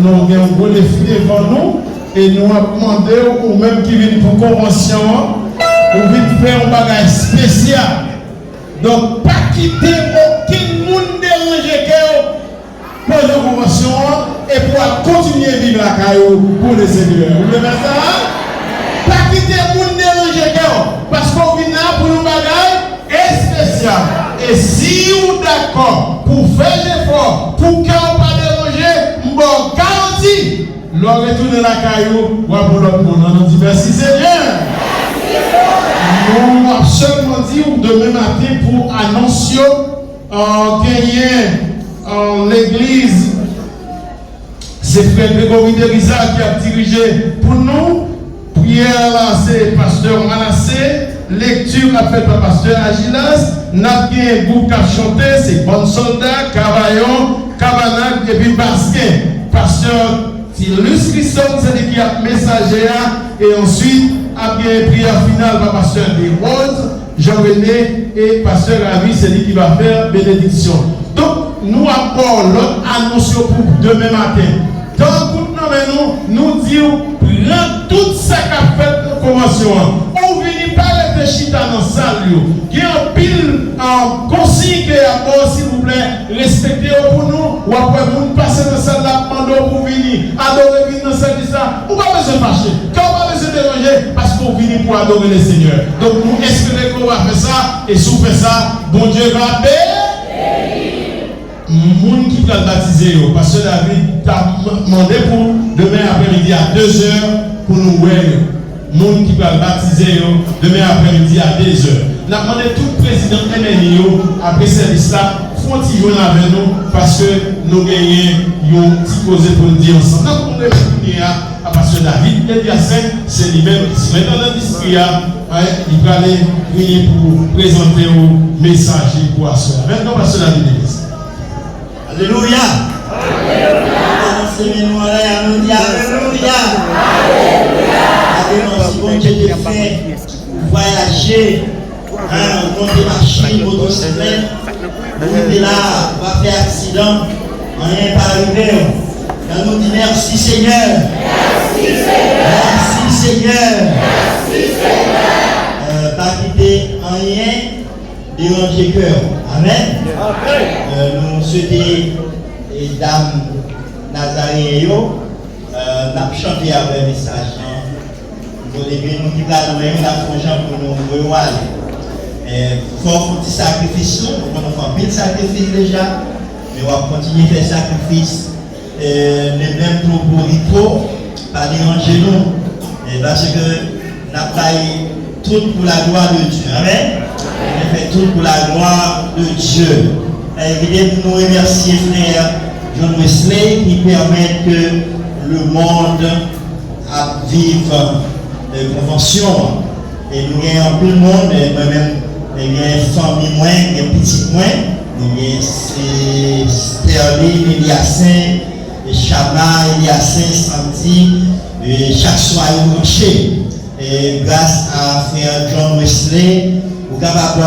nous avons un gros défi devant nous et nous avons demandé ou même qui viennent pour convention, ou viennent faire un bagage spécial. Donc, pas quitter aucun monde déranger pour la convention et pour continuer à vivre la caillou pour le Seigneur. Vous voulez faire ça? Pas quitter le monde déranger parce qu'on vient là pour un bagage spécial. Et si vous êtes d'accord pour faire l'effort, pour qu'on ne pas déranger, bon, garantie, le retour de la caillou, ou pour l'autre monde. On dit merci Seigneur. Nous avons seulement dit demain matin pour annoncer gagner l'église. C'est Frère Grégory Derisa qui a dirigé pour nous. Prière là, c'est Pasteur Manassé. Lecture a fait par Pasteur Agilas. N'a bien un groupe qui a chanté, c'est Bon Soldat, Cavaillon, Cabanac et puis Basquin. Pasteur Tilus Christophe, c'est lui qui a messager. Et ensuite, a bien prière finale par Pasteur Desroses, Jean-René et Pasteur Ravi, c'est lui qui va faire bénédiction. Donc, nous avons l'autre annonce pour demain matin. Dans nous disons, prends tout ça qu'a fait la convention. On vient pas de chita dans la salle. Il y a un pile en consigne que s'il vous plaît, respectez pour nous. Ou après, vous passez dans la salle pour venir adorer dans cette salle. Ou pas besoin de fâcher. Quand on va besoin de déranger, parce qu'on vient pour adorer le Seigneur. Donc, nous espérons qu'on va faire ça. Et si on fait ça, bon Dieu va bénir. Moun qui t'a baptisé, Pasteur David t'a demandé pour demain après-midi à 2h pour nous voir. Moun qui va baptiser demain après-midi à 2h. Nous avons demandé tout le président MNI après ce service-là, font y jouer avec nous parce que nous gagnons un petit causé pour nous dire ensemble. Donc, on est venu à Pasteur David, il y a 5, c'est lui-même qui se met dans l'industrie. Il va aller prier pour présenter au message pour assurer. Maintenant, Pasteur David. Alléluia. Alléluia. Si bon Dieu te fait voyager, monter machine, motocyclette, vous êtes là, va faire accident, rien pas arrivé. Nous nous disons merci Seigneur. Merci Seigneur. Merci Seigneur. Pas quitter rien, déranger cœur. Amen. Nous souhaitons les dames Nazaréo, n'a chanté avec le message. Nous qui nous même la fonction pour nous voir. Il faut faire des sacrifices, nous avons fait des sacrifices déjà, mais on va continuer à faire des sacrifices. Les mêmes trop, pas déranger nous, parce que nous avons fait tout pour la gloire de Dieu. Amen. On fait tout pour la gloire de Dieu. Et nous remercier frère John Wesley qui permet que le monde vive les conventions. Et nous avons tout le monde, moi-même, il y a une famille moins, il y a une petite moins, il y a Sterling, Eliassin, Chama, Eliassin, Santi, chaque soir ils branché. Et grâce à frère John Wesley, vous capable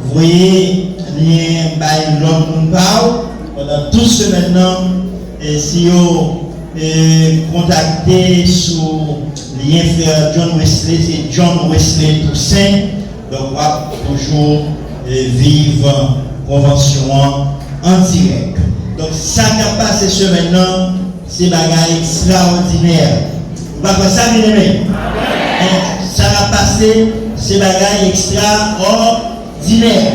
vous voyez, l'homme nous parle pendant toute semaine maintenant. Et si vous contactez sur lien frère John Wesley, c'est John Wesley Toussaint. Donc, on va toujours vivre convention en direct. Donc, ça qui a passé ce maintenant, c'est bagage extraordinaire. Vous va faire ça, bien aimé? Ça a passé, c'est bagage extraordinaire.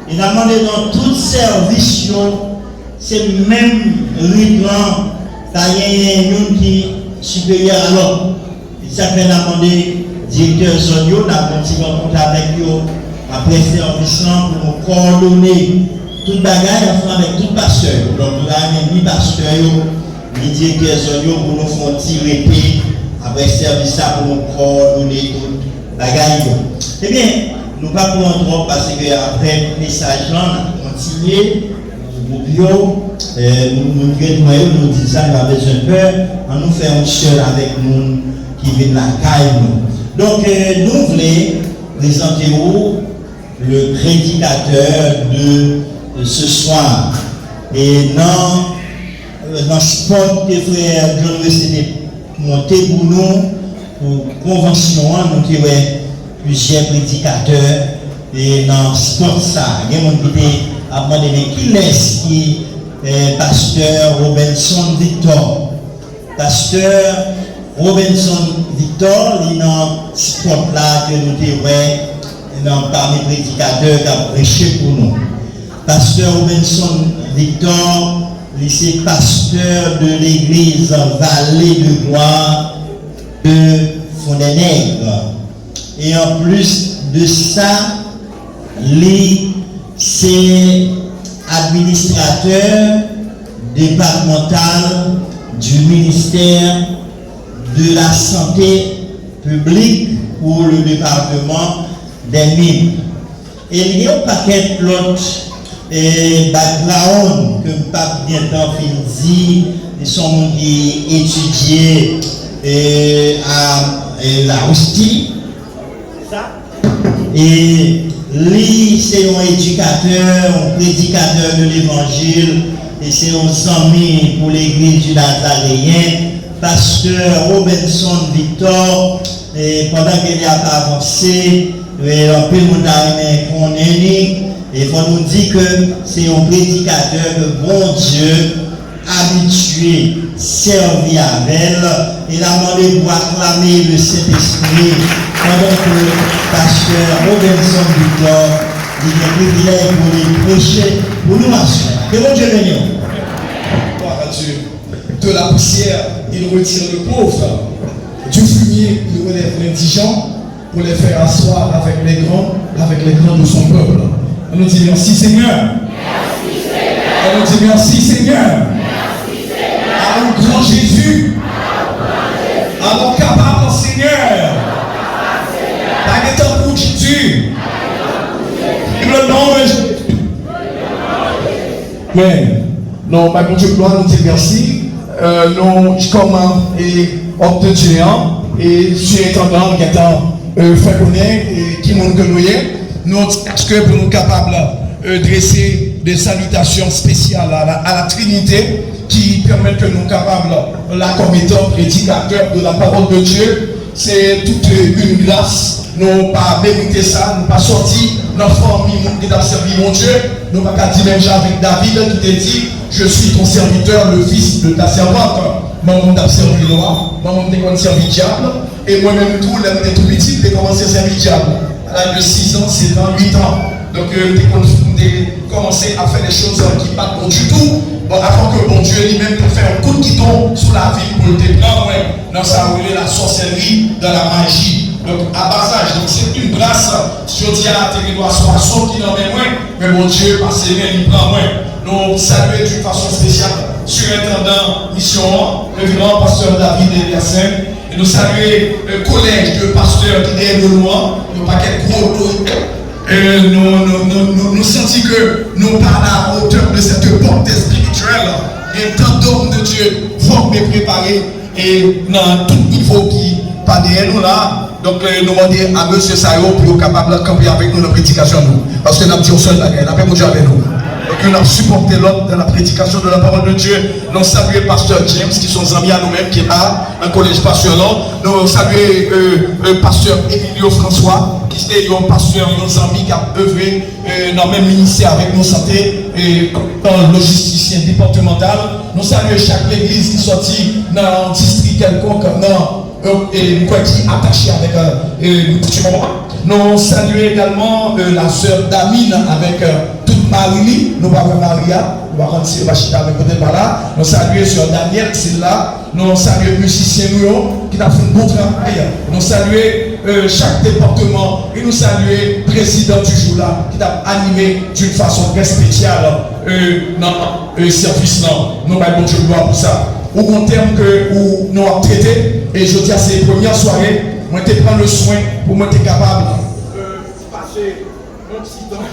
Et nous avons demandé dans toute service, c'est même rythme, il y a un qui est supérieur à l'autre. Et ça fait demander directeur Zonio, nous avons continué en contact avec eux après service pour nous coordonner tout le bagage ensemble avec tout pasteur. Donc nous avons mis pasteur, ni directeur Zonio pour nous faire tirer après service pour nous coordonner tout le bagage. Eh bien, nous ne pouvons pas prendre parce qu'après le message, nous avons continué. Nous nous disons ça, nous avons besoin de peur, on nous fait un seul avec nous qui vient de la caille. Donc, nous voulons présenter le prédicateur de ce soir. Et non, dans le sport que frère John Wesley monté pour nous, pour convention, nous avons plusieurs prédicateurs et dans le sport ça, il y a des gens qui ont demandé qui est-ce qui est pasteur Robinson Victor. Pasteur Robinson Victor, il est dans le sport là que nous avons parmi les prédicateurs qui ont prêché pour nous. Pasteur Robinson Victor, c'est pasteur de l'église Vallée de Gloire de Fontenay-Nègre. Et en plus de ça, c'est administrateur départemental du ministère de la Santé publique pour le département des Mines. Et il y a un paquet d'autres background que je ne pas bien temps dit, ils sont étudiés à la Rustie. Et lui, c'est un éducateur, un prédicateur de l'évangile, et c'est un ami pour l'église du Nazaréen, pasteur Robinson Victor. Et pendant qu'il a avancé, un peu de monde qu'on est. Et il faut nous dire que c'est un prédicateur que bon Dieu habitué, servi avec elle. Il a demandé pour acclamer le Saint-Esprit pendant que le pasteur Robinson Victor il a le privilège pour les prêcher pour nous assurer. Que bon Dieu bénisse. Gloire à Dieu. De la poussière, il retire le pauvre. Du fumier, il relève l'indigent pour les faire asseoir avec les grands de son peuple. On nous dit merci Seigneur. Merci Seigneur. On nous dit merci Seigneur. Merci Seigneur. À mon grand Jésus. À mon capable Seigneur. Par les temps pour Jésus. Le nom de Jésus. Mais, non, ma Dieu, gloire, nous dit merci. Nous, comme homme de Dieu, et surintendant qui est fait connaître, qui montre que nous y est. Nous, est-ce que pour nous capables de dresser des salutations spéciales à la Trinité qui permettent que nous capables, là comme étant prédicateurs de la parole de Dieu, c'est toute une grâce. Nous pas mérité ça, nous pas sorti notre famille qui a servi mon Dieu. Nous pas dit même avec David qui t'a dit, je suis ton serviteur, le fils de ta servante. Maman t'a servi loi, maman t'a servi diable, et moi-même tout, j'étais tout petit, j'ai commencé à servir diable. À l'âge de 6 ans, 7 ans, 8 ans. Donc, j'ai commencé à faire des choses qui ne sont pas bonnes du tout. Bon, avant que mon Dieu lui-même peut faire un coup de guidon sur la vie pour te prendre dans sa relais, la sorcellerie, dans la magie. Donc, à bas âge, donc c'est une grâce. Je dis à tes doigts, soit qui n'en met moins, mais mon Dieu, par ses mains, il prend moins. Nous saluons d'une façon spéciale, surintendant mission, le grand pasteur David Eliassin. Et nous saluons le collège de pasteurs qui est de loin, nous pas quel gros nous sentons que nous parlons à la hauteur de cette portée spirituelle et tant d'hommes de Dieu formés, préparés et dans tout niveau qui pas derrière nous là. Donc nous demandons à M. Sayo pour être capable de camper avec nous dans la prédication. Parce que nous avons dit au seul la guerre, nous avons Dieu avec nous. Donc nous avons supporté l'homme dans la prédication de la parole de Dieu. Nous saluons le pasteur James qui sont amis à nous-mêmes, qui est là, un collège passionnant. Nous saluons le pasteur Emilio François, qui est un pasteur, un ami qui a œuvré dans le même ministère avec nos santé et dans le logisticien départemental. Nous saluons chaque église qui sortit dans un district quelconque, et quoi qui est attaché avec nous saluons également la sœur Damine avec toute Marie, nous parlons Maria, nous parlons de Bachita avec côté par là, nous saluons sœur Daniel qui est là, nous saluons musicien qui a fait un bon travail, nous saluons chaque département et nous saluons le président du jour là qui a animé d'une façon très spéciale dans le service là. Nous avons Dieu gloire pour ça. Au bon terme que nous avons traité, et je dis à ces premières soirées, moi je prends le soin pour moi être capable de passer un petit temps.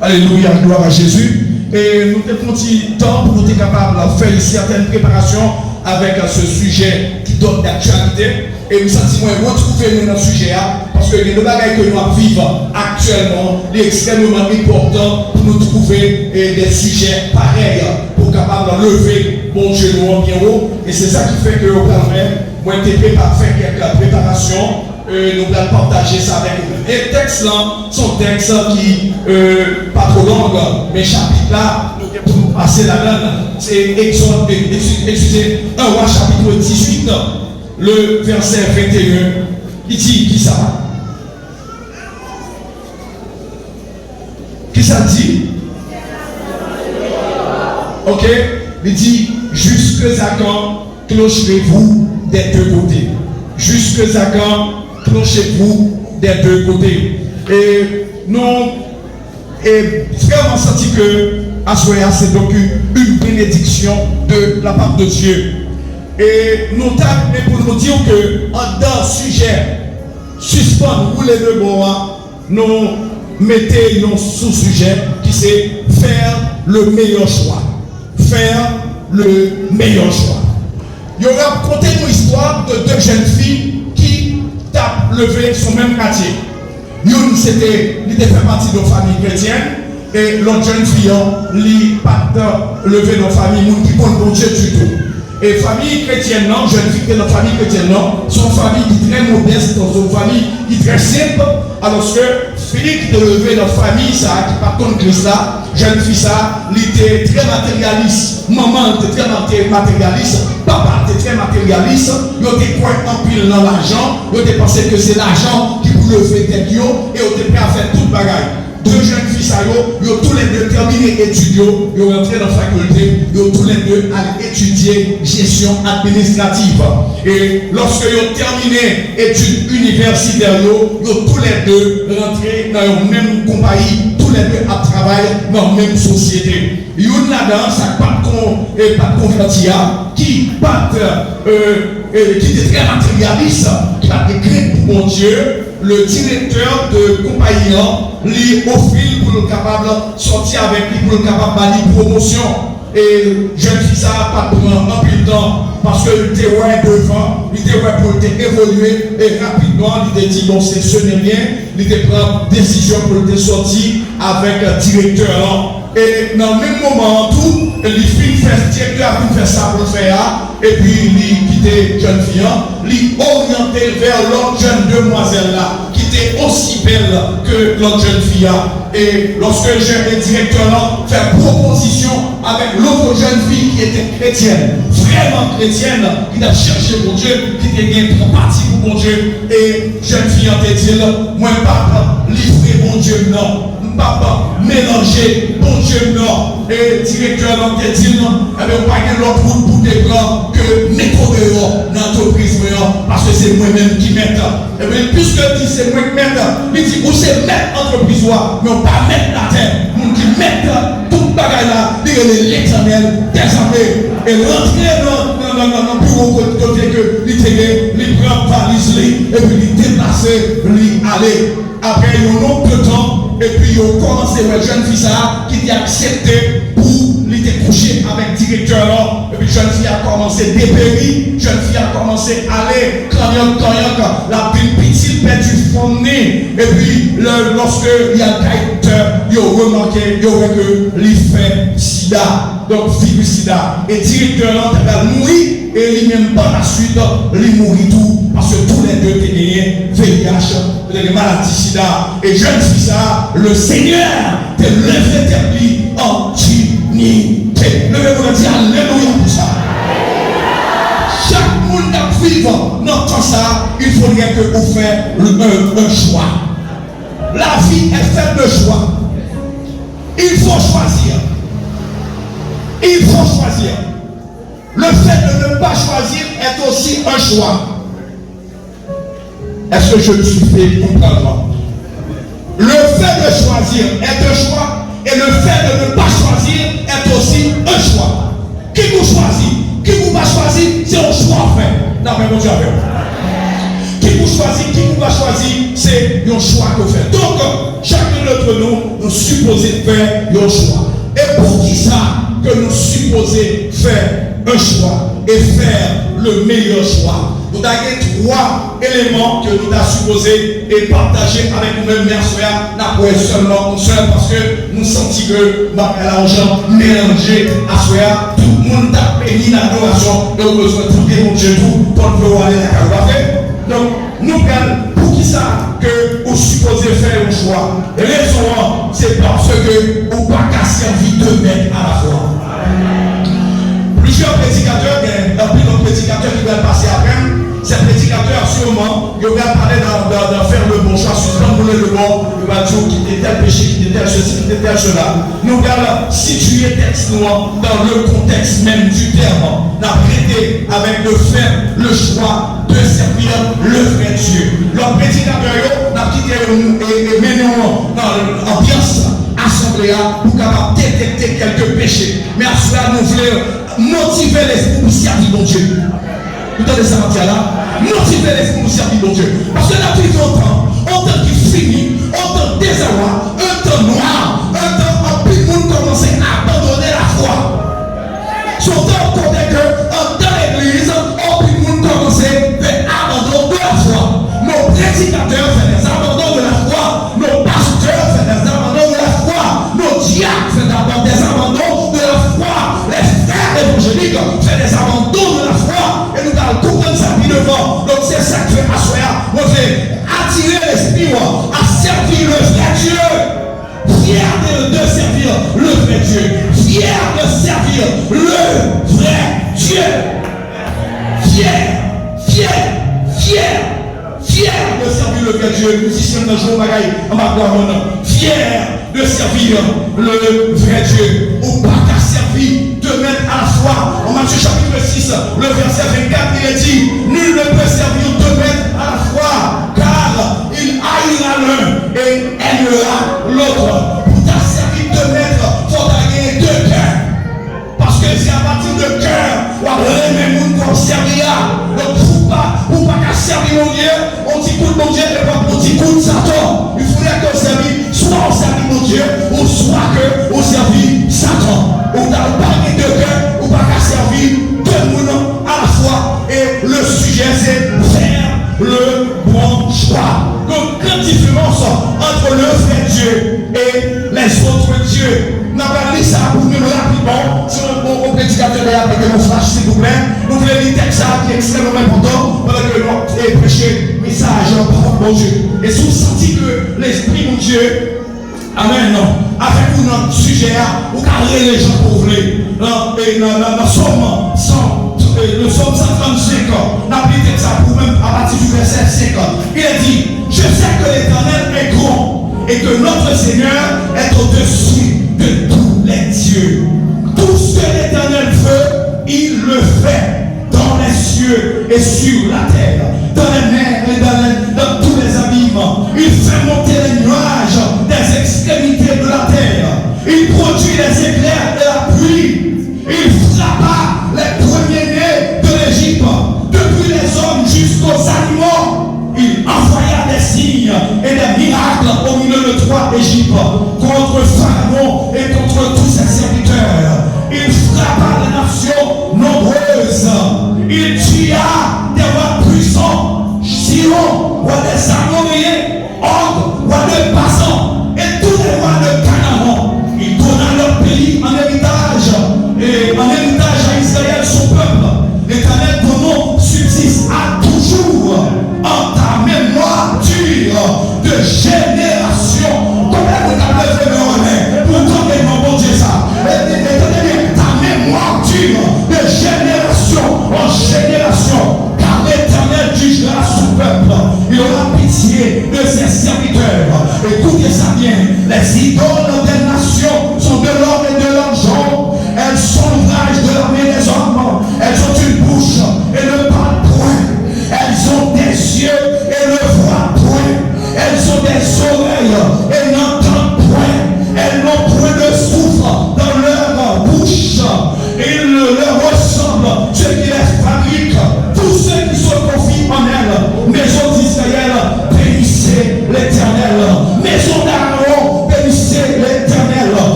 Alléluia, gloire à Jésus. Et nous avons un petit temps pour nous être capables de faire certaines préparations avec ce sujet qui donne d'actualité. et nous sentons retrouver dans le sujet parce que les bagages que nous vivons actuellement est extrêmement important pour nous trouver des sujets pareils pour capable lever mon Dieu nous en bien haut. Et c'est ça qui fait que au même moi j'ai fait quelques préparations. Nous allons partager ça avec vous. Et le texte là, son texte qui pas trop long, mais chapitre là, nous allons passer là-dedans. C'est Exode, excusez, 1 roi chapitre 18, le verset 21. Il dit qui ça? Qui ça dit? Ok? Il dit jusque à quand clocherez-vous des deux côtés? Jusque à quand clochez-vous des deux côtés? Et nous vraiment senti que Assoya c'est donc une bénédiction de la part de Dieu. Et nous t'avons pour nous dire que dans le sujet suspend vous les deux bois, nous mettons un sous-sujet qui c'est faire le meilleur choix. Faire le meilleur choix. Il y aura conté une histoire de deux jeunes filles qui tapent levé son même quartier. Une c'était, il était fait partie de la famille chrétienne et l'autre jeune fille, il pas levé dans la famille qui pour le bon Dieu du tout. Et famille chrétienne, non, jeune fille de la famille chrétienne, non, son famille qui est très modeste, dans une famille qui est très simple, alors que Philippe qui est levé dans la famille, ça, qui part contre Christ là, jeune fille ça, il était très matérialiste, maman était très matérialiste, papa était très matérialiste, il était point en pile dans l'argent, il était pensé que c'est l'argent qui peut lever des dieux et il était prêt à faire toute bagaille. Deux jeunes filles, ils ont tous les deux terminé études, ils ont rentré dans la faculté, ils ont tous les deux allé étudier gestion administrative. Et lorsque ils ont terminé études universitaires, ils ont tous les deux rentré dans la même compagnie, tous les deux à travailler dans la même société. Il y a là-dedans, ça pas de converti, qui était très matérialiste, qui a écrit pour mon Dieu. Le directeur de compagnie lui offre pour le capable sortir avec lui pour le capable de promotion. Et jeune fille ça pas prendre un peu de temps parce que il était devant, il était pour évoluer et rapidement il était dit bon c'est ce n'est rien, il était prendre décision pour sortir avec le directeur. Et dans le même moment tout, il fait directeur pour faire ça pour faire et puis il quittait jeune fille, il orienté vers l'autre jeune demoiselle là qui était aussi belle que l'autre jeune fille. Et lorsque le jeune directeur fait proposition avec l'autre jeune fille qui était chrétienne, vraiment chrétienne, qui a cherché mon Dieu, qui était bien parti pour mon Dieu, et jeune fille a dit moi papa livrer mon Dieu non. Papa, mélanger, bon Dieu, non. Et directeur, non, qui dit non, eh bien, pas de l'autre route pour te prendre que méthode dans l'entreprise, parce que c'est moi-même qui mette. Eh bien, puisque c'est moi qui mette, il dit, vous c'est mettre l'entreprise, mais on pas mettre la terre. Nous qui mettent tout le bagage là, l'éternel, des armées, et rentrer dans le bureau côté que il prend valise, et puis il déplace, il aller. Après, il y a un autre temps, et puis ils ont commencé avec jeune fille qui a accepté pour lui coucher avec le directeur. Et puis jeune fille a commencé à dépérir, jeune fille a commencé à aller cognac, la petite perdu fond nez. Et puis lorsque il y a le directeur, ils ont remarqué que il fait sida, donc virus sida. Et le directeur a mourir et il même pas la suite, il mourit tout parce que tous les deux étaient gagnés VIH. Les maladies sida et jeune fille ça, le Seigneur te lève tes plis en dignité. Levez-vous dire alléluia pour ça. Chaque monde qui vit dans tout ça, il faudrait que vous fassiez un choix. La vie est faite de choix. Il faut choisir. Il faut choisir. Le fait de ne pas choisir est aussi un choix. Est-ce que je me suis fait comprendre? Le fait de choisir est un choix et le fait de ne pas choisir est aussi un choix. Qui vous choisit? Qui vous va choisir? C'est un choix fait. Non mais mon Dieu, qui vous choisit? Qui vous va choisir? C'est un choix que vous faites. Donc, chacun d'entre nous, nous supposons faire un choix. Et pour qui ça que nous supposons faire un choix et faire le meilleur choix? nous avons 3 éléments que nous avons supposés et partager avec nous-mêmes, mère soeur, n'a pas seulement un seul parce que nous sentons que l'argent mélangé à soeur, tout le monde a béni l'adoration, donc nous avons trouvé mon Dieu tout pour pouvoir aller à la cave. Donc, nous prenons pour qui ça que vous supposez faire un choix. Raison, c'est parce que vous n'avez pas servi 2 mètres à la fois. Plusieurs prédicateurs, il y a plus de prédicateurs qui veulent passer après. Ces prédicateurs, sûrement, ils vont parler de faire le bon choix, suspendre le bon, ils vont dire qu'il était tel péché, qu'il était tel ceci, qu'il était tel cela. Nous allons situer texte noir dans le contexte même du terme. Nous avons prêté avec de faire le choix de servir le vrai Dieu. Leurs prédicateurs, nous avons quitté et mené dans l'ambiance assemblée pour capable détecter quelques péchés. Mais à cela, nous voulons motiver l'esprit pour servir mon Dieu. Vous entendez ça, là? Motiver l'esprit pour servir mon Dieu. Parce que là, tout le temps qui finit, un temps désarroi, un temps noir, un temps où tout le monde commence à abandonner la foi. Son temps qu'on est que, dans l'église, tout le monde commence à abandonner la foi. Nos prédicateurs font des abandons de la foi. Nos pasteurs font des abandons de la foi. Nos diacres font des abandons de la foi. Les frères évangéliques font des abandons de la foi. Et nous allons comprendre ça puis devant. Donc c'est ça que fait asseoir. On fait attirer l'esprit à servir le vrai Dieu. Fier de servir le vrai Dieu. Fier de servir le vrai Dieu. Fier de servir le vrai Dieu. Musicien de jour bagaille en ma gloire maintenant. Fier de servir le vrai Dieu. Ou pas qu'à servir de mettre à la foi. En Matthieu chapitre 6, le verset 24, il est dit, nul ne peut servir 2 maîtres à la fois, car il haïra l'un et aimera l'autre. Pour ta servir 2 maîtres, il faut gagner 2 cœurs. Parce que c'est à partir de cœur, on va les mêmes qu'on servira. Donc pour pas qu'à servir mon Dieu, on dit coup mon Dieu, et pas on dit coup de Satan. Il faudrait qu'on servir, soit on servir mon Dieu, ou soit qu'on servir Satan. On n'a pas mis 2 cœurs, ou pas qu'à servir 2 mounons à la fois. Et le sujet c'est faire le bon choix. Donc, quelle différence entre le vrai Dieu et les autres dieux? Nous avons dit ça pour nous rapidement. Si on prédicateur est avec mon flash, s'il vous plaît. Nous voulons lire texte qui est extrêmement important pendant que nous avons prêché le message en parole de Dieu. Et si vous sentez que l'Esprit de Dieu, amen, non, avec vous notre sujet, vous carrez les gens pour vous. Et dans le Somme 135, nous avons dit ça pour même à partir du verset 5. Il a dit, je sais que l'Éternel est grand et que notre Seigneur est au-dessus de tous les dieux. Tout ce que l'Éternel veut, il le fait dans les cieux et sur la terre, dans les mers et dans tous les abîmes. Il fait monter les nuages des extrémités de la terre. Il produit les éclairs et la pluie. Il frappa les premiers-nés de l'Égypte, depuis les hommes jusqu'aux animaux. Il envoya des signes et des miracles au milieu de 3 Égyptes, contre Pharaon et contre tous ses serviteurs. Il frappa les nations nombreuses. Il tua des rois puissants, Sihon, roi des Amoriens, Og, roi de Basan, et tous les rois de Canaan. Il donna leur pays en héritage, et en héritage à Israël, son peuple. L'Éternel, ton nom subsiste à toujours en ta mémoire dure de génération. Combien vous avez fait le honneur pour donner mon bon Dieu ça? Écoutez ta mémoire dure de génération en génération. Car l'Éternel jugera son peuple. Il aura pitié de ses serviteurs. Écoutez ça bien. Les idoles des nations sont de l'or et de l'argent. Elles sont l'ouvrage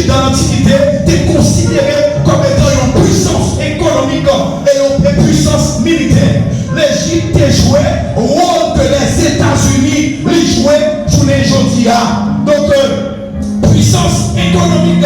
l'Égypte dans l'Antiquité était considérée comme étant une puissance économique et une puissance militaire. L'Égypte jouait le rôle que les États-Unis jouaient sous les Jodia. Donc, puissance économique,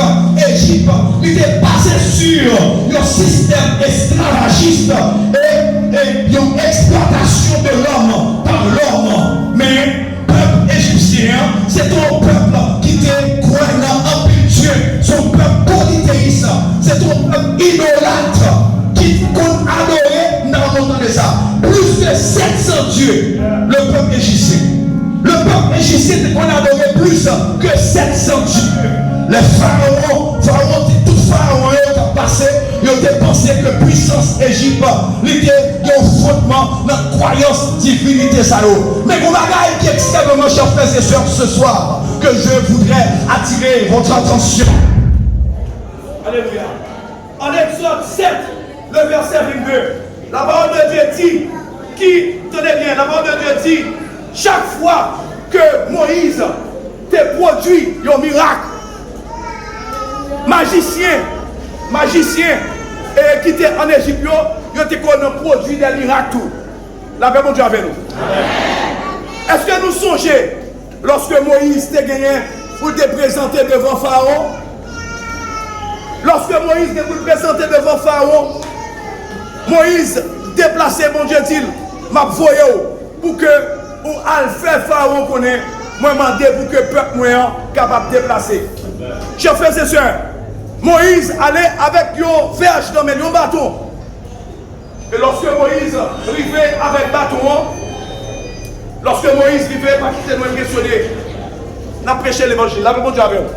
Égypte était basée sur un système esclavagiste et une exploitation de l'homme par l'homme. Mais le peuple égyptien, c'est un peuple qui était croyant en Dieu, son peuple polythéiste, c'est un peuple idolâtre qui adorait dans le monde de ça. Plus de 700 dieux, le peuple égyptien. Le peuple égyptien qu'on adorait plus que 700 dieux. Les pharaons, tout pharaon qui a passé, ils ont pensé que puissance Égypte était un fondement dans la croyance divinité. Mais mon bagage qui est extrêmement cher, frères et sœurs, ce soir, que je voudrais attirer votre attention. Alléluia. En Exode 7, le verset 22, la parole de Dieu dit, tenez bien, la parole de Dieu dit, chaque fois que Moïse te produit un miracle, magicien qui était en Égypte, il a produit des miracles. La paix, mon Dieu, avec nous. Est-ce que nous songeons, lorsque Moïse te gagné pour te présenter devant Pharaon? Lorsque Moïse te présenter devant Pharaon, Moïse déplacé, mon Dieu, dit, m'a voyé pour que, pour faire Pharaon connaît, moi demandé pour que le peuple moyen capable de déplacer. Chers frères et sœurs, Moïse allait avec une verge dans un bâton. Et lorsque Moïse arrivait avec bâton, lorsque Moïse arrivait, pas quitter nous questionner, n'a prêché l'évangile. La bon Dieu avec nous.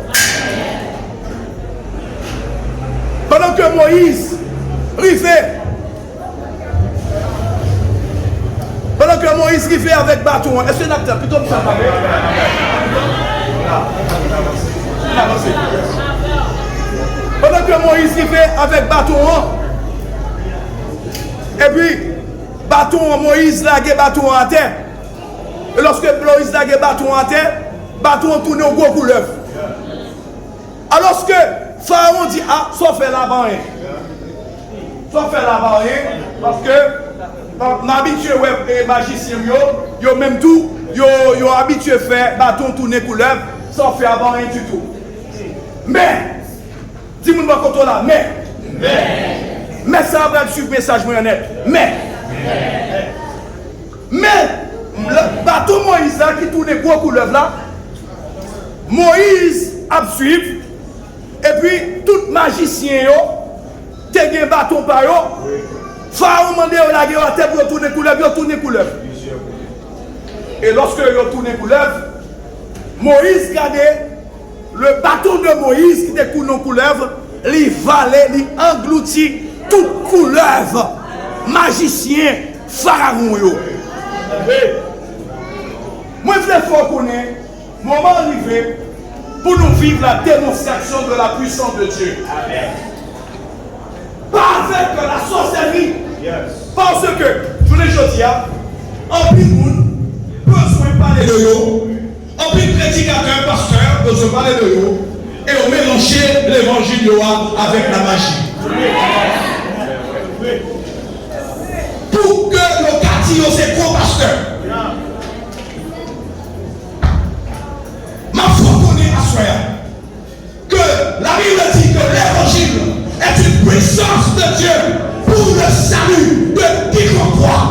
Pendant que Moïse arrivait, avec bâton, est-ce que nous avons plutôt ça pendant que Moïse arrivait avec bâton, et puis Moïse laguait bâton à terre. Et lorsque Moïse laguait bâton à terre, bâton tournait au gros couleuvre. Alors que Pharaon dit, ah, ça fait là-bas rien. Ça fait là-bas rien, parce que m'habitué les magiciens, yo même tout, yo habitué à faire bâton tourner couleuvre, sans faire avant rien du tout. Mais, dis-moi quand on là, mais ça va suivre le message net. Mais, le bateau Moïse là, qui tourne gros couleuvre là, Moïse a suivi, et puis tout magicien yo, te gen bâton par yo, Pharaon mande yo la guerre à terre pour tourner couleuvre, Et lorsque yo tourne couleuvre, Moïse gardait le bâton de Moïse qui était couleuvre, il valait, il engloutit toute couleuvre, magicien, pharaon. Moi, je veux connaître, moment arrivé pour nous vivre la démonstration de la puissance de Dieu. Amen. Pas avec la sorcellerie. Yes. Parce que, je l'ai dit, en plus de monde, besoin de parler de yo. En plus de prédicateur, pasteur, besoin de parler de yo. Et on mélangeait l'évangile avec la magie. Pour que le quartier c'est gros pasteur. Ma foi connaît à soi que la Bible dit que l'évangile est une puissance de Dieu pour le salut de quiconque croit.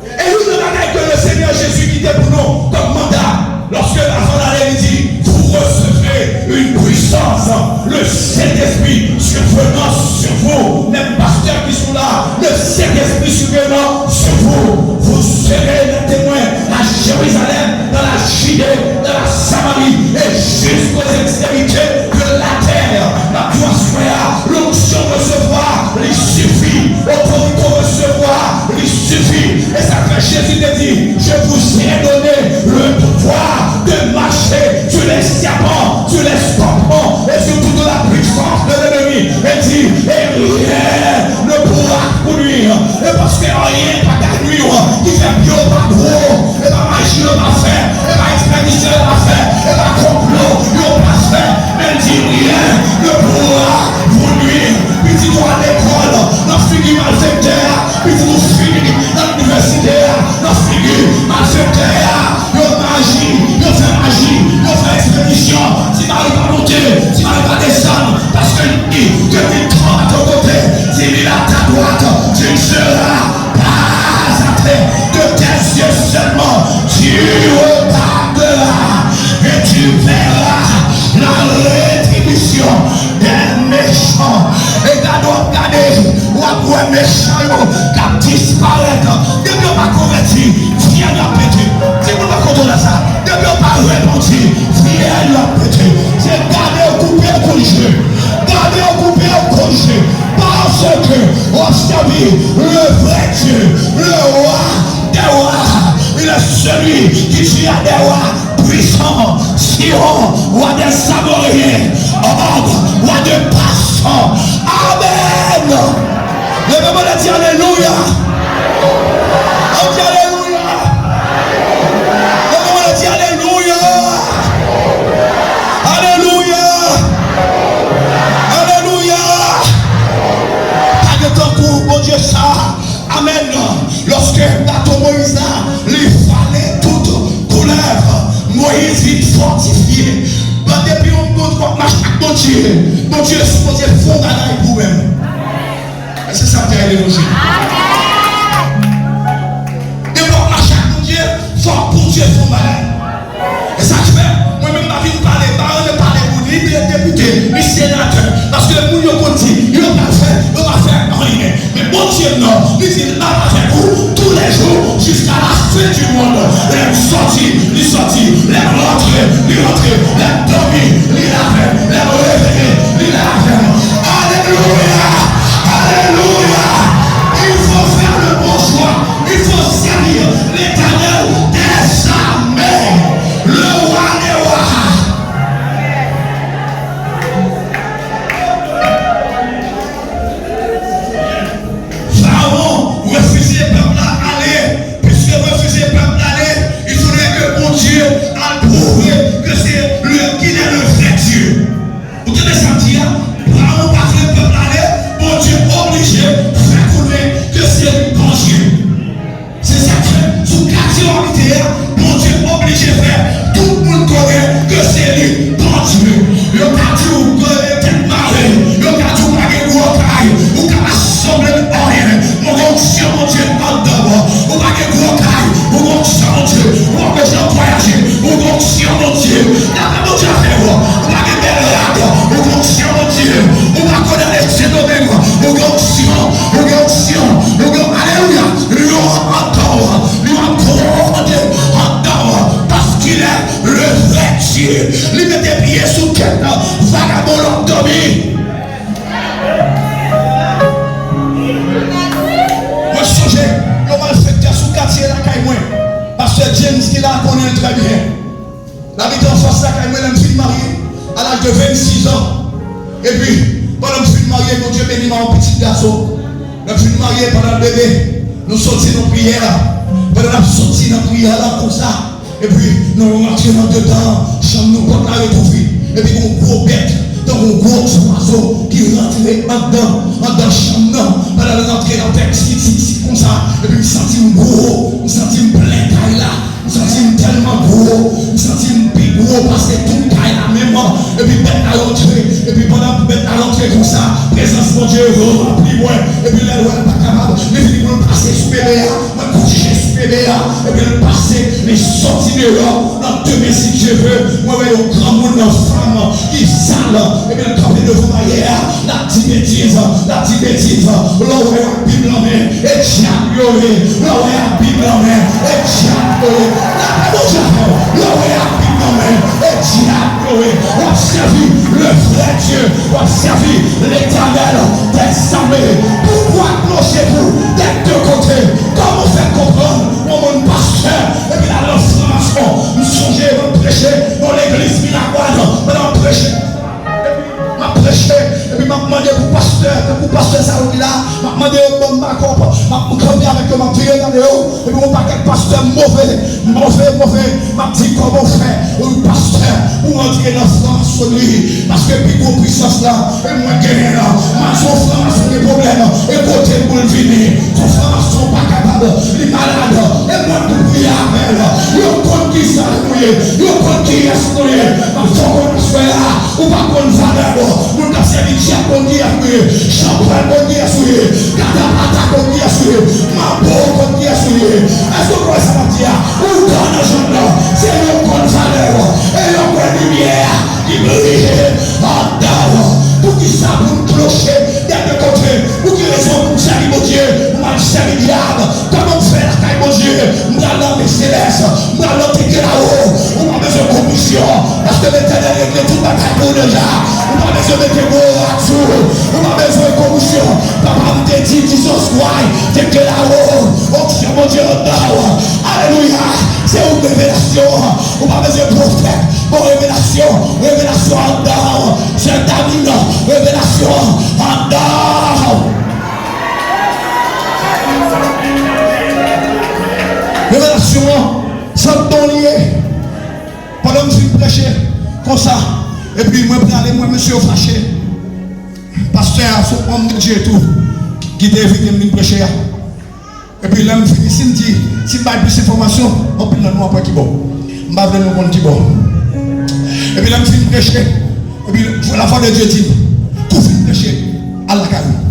Et nous demandons que le Seigneur Jésus qui était pour nous comme mandat, lorsque avant l'année il dit, vous recevrez une puissance, le Saint-Esprit survenant sur vous. tu regarderas et tu verras la rétribution des méchants. Et regardez, ou après méchants qui disparaissent. Depuis qu'on pas converti, viens la péter. Si vous ne pas contrôler ça, depuis qu'on pas répondu, viens la péter. C'est garder occupé au congé. Garder occupé au congé. Parce que, observez, le vrai Dieu, le roi des rois, il est celui qui tue à des rois puissants, Sion, roi des Samoriens, roi de Bassan. Amen. Levez-moi et dis Alléluia. On dit Alléluia. Levez-moi et dis Alléluia. Alléluia. Alléluia. Pas de temps pour bon Dieu ça. Amen. Lorsque bateau Moïse a, il fallait toute couleur. Moïse vite fortifié. Depuis on peut marcher avec mon Dieu est supposé fondre la pour même. C'est ça qui est l'évangile. Depuis on marche avec mon Dieu, fort pour Dieu fondre la. Et ça je fais, moi-même ma vie parler pour lui, il est député, il est sénateur. Parce que nous nous dit, il va faire rien. Mais mon Dieu non, il dit là avec vous tous les jours jusqu'à la fin du monde. Les sorties, les rentrées, les dormir, les laver, les réveiller, les laver. Alléluia, alléluia. Il faut faire le bon choix, il faut servir l'Éternel des armées, le roi des rois. Refuser le peuple d'aller, puisque refuser le peuple d'aller, il faudrait que mon Dieu a prouvé que c'est lui qui est le vrai Dieu. Vous tenez ça dire, vraiment pas le peuple d'aller, mon Dieu obligé de faire couler que c'est le bon Dieu. C'est ça que sous quartier militaire, mon Dieu obligé de faire tout le monde connaît que c'est lui, bon Dieu. Le quartier où vous connaissez tête marée, le quartier où vous avez une rocaille, vous avez assemblé en rien. Mon Dieu, en d'abord, vous avez un gros caille, vous avez mon Dieu, vous avez besoin de voyager, vous avez mon Dieu, la mon Dieu à faire, vous avez des rades, vous avez mon Dieu, vous avez connaître les phénomènes, vous avez alléluia, lui en dehors, parce qu'il est le vrai Dieu, lui met des pieds sous tête, vagabond l'endormi. Yo malfaiteur sous quartier la caille moi. Pasteur James qui la connaît très bien. L'habitant face la caille moi, elle me fit marier à l'âge de 26 ans. Et puis, pendant que je suis marié, mon Dieu bénit mon petit garçon. Je suis marié pendant le bébé. Nous sortis dans la prière. Pendant la sortie dans la prière là comme ça. Et puis, nous rentrons dedans. Chambre nous porte la retrouver. Et puis, on gros bête. Donc, un gros oiseau qui rentrait en dedans la chambre. Pendant de rentrer dans le texte, comme ça. Et puis, je me sentis gros, je me sentis plein taille là. Je me sentis tellement gros, je me sentis plus gros parce que tout taille là même. Et puis, bête à rentrer. Et puis, pendant que bête à rentrer comme ça, présence de Dieu remplit moi. Et puis, là, elle n'est pas capable. Mais puis, il passer sous bébé, je coucher sous bébé. Et puis, il passer, les sorties dehors. Dans demain, si Dieu veut, moi, il y a un grand monde de femmes qui sale. Et bien, le camper de vous marière, la petite bêtise, l'eau est la Bible en main, et diable, l'eau est la Bible en main, et diable, l'eau est la Bible en main, et diable, on a servi le vrai Dieu, on a servi l'Éternel des armées. Pourquoi clochez-vous des deux côtés? Comment faire comprendre mon pasteur? Et puis là, l'information, nous songez, nous prêcher dans l'église Milaguane, nous prêcher. M'a prêché, et puis m'a demandé pour pasteur Saoudi là, m'a demandé au bon macop, m'a camé avec m'a dit regardez où, et puis mon paquet pasteur mauvais, m'a dit comment faire, ou pasteur, ou rentrer dans franc-maçonnerie, parce que puis gros puissance là, et moi gagné là, m'a son franc-maçon des problèmes, et côté pour le venir, son franc-maçon pas capable, il est malade, et moi pour prier avec elle, il compte qui s'allouer, il compte qui est souillé, m'a fait qu'on se fait là, ou pas qu'on va d'abord. Nous avons servi Dieu qu'on dit à souiller, champagne qu'on dit à souiller, catapata qu'on dit à souiller, ma peau qu'on dit à souiller. Est-ce que vous ça va dire? Ou dans besoin de mettre gros à tout. On a besoin de commotion. Papa me dit, Jesus Christ, t'es que là-haut. Onction, mon Dieu, alléluia. C'est une révélation. On a besoin de prophète. Bon, révélation en dehors. C'est David, révélation en dehors. Révélation, sans don lié. Pendant que je suis prêché, comme ça, et puis moi, moi, monsieur fâché. Pasteur, il faut prendre Dieu et tout. Qui devait me prêcher. Et puis là, je finis, si je dis plus d'informations, on peut nous après qui bon. Je vais venir nous qui bon. Et puis là, je finis prêcher. Et puis la foi de Dieu dit, tout finit prêcher à la carrière.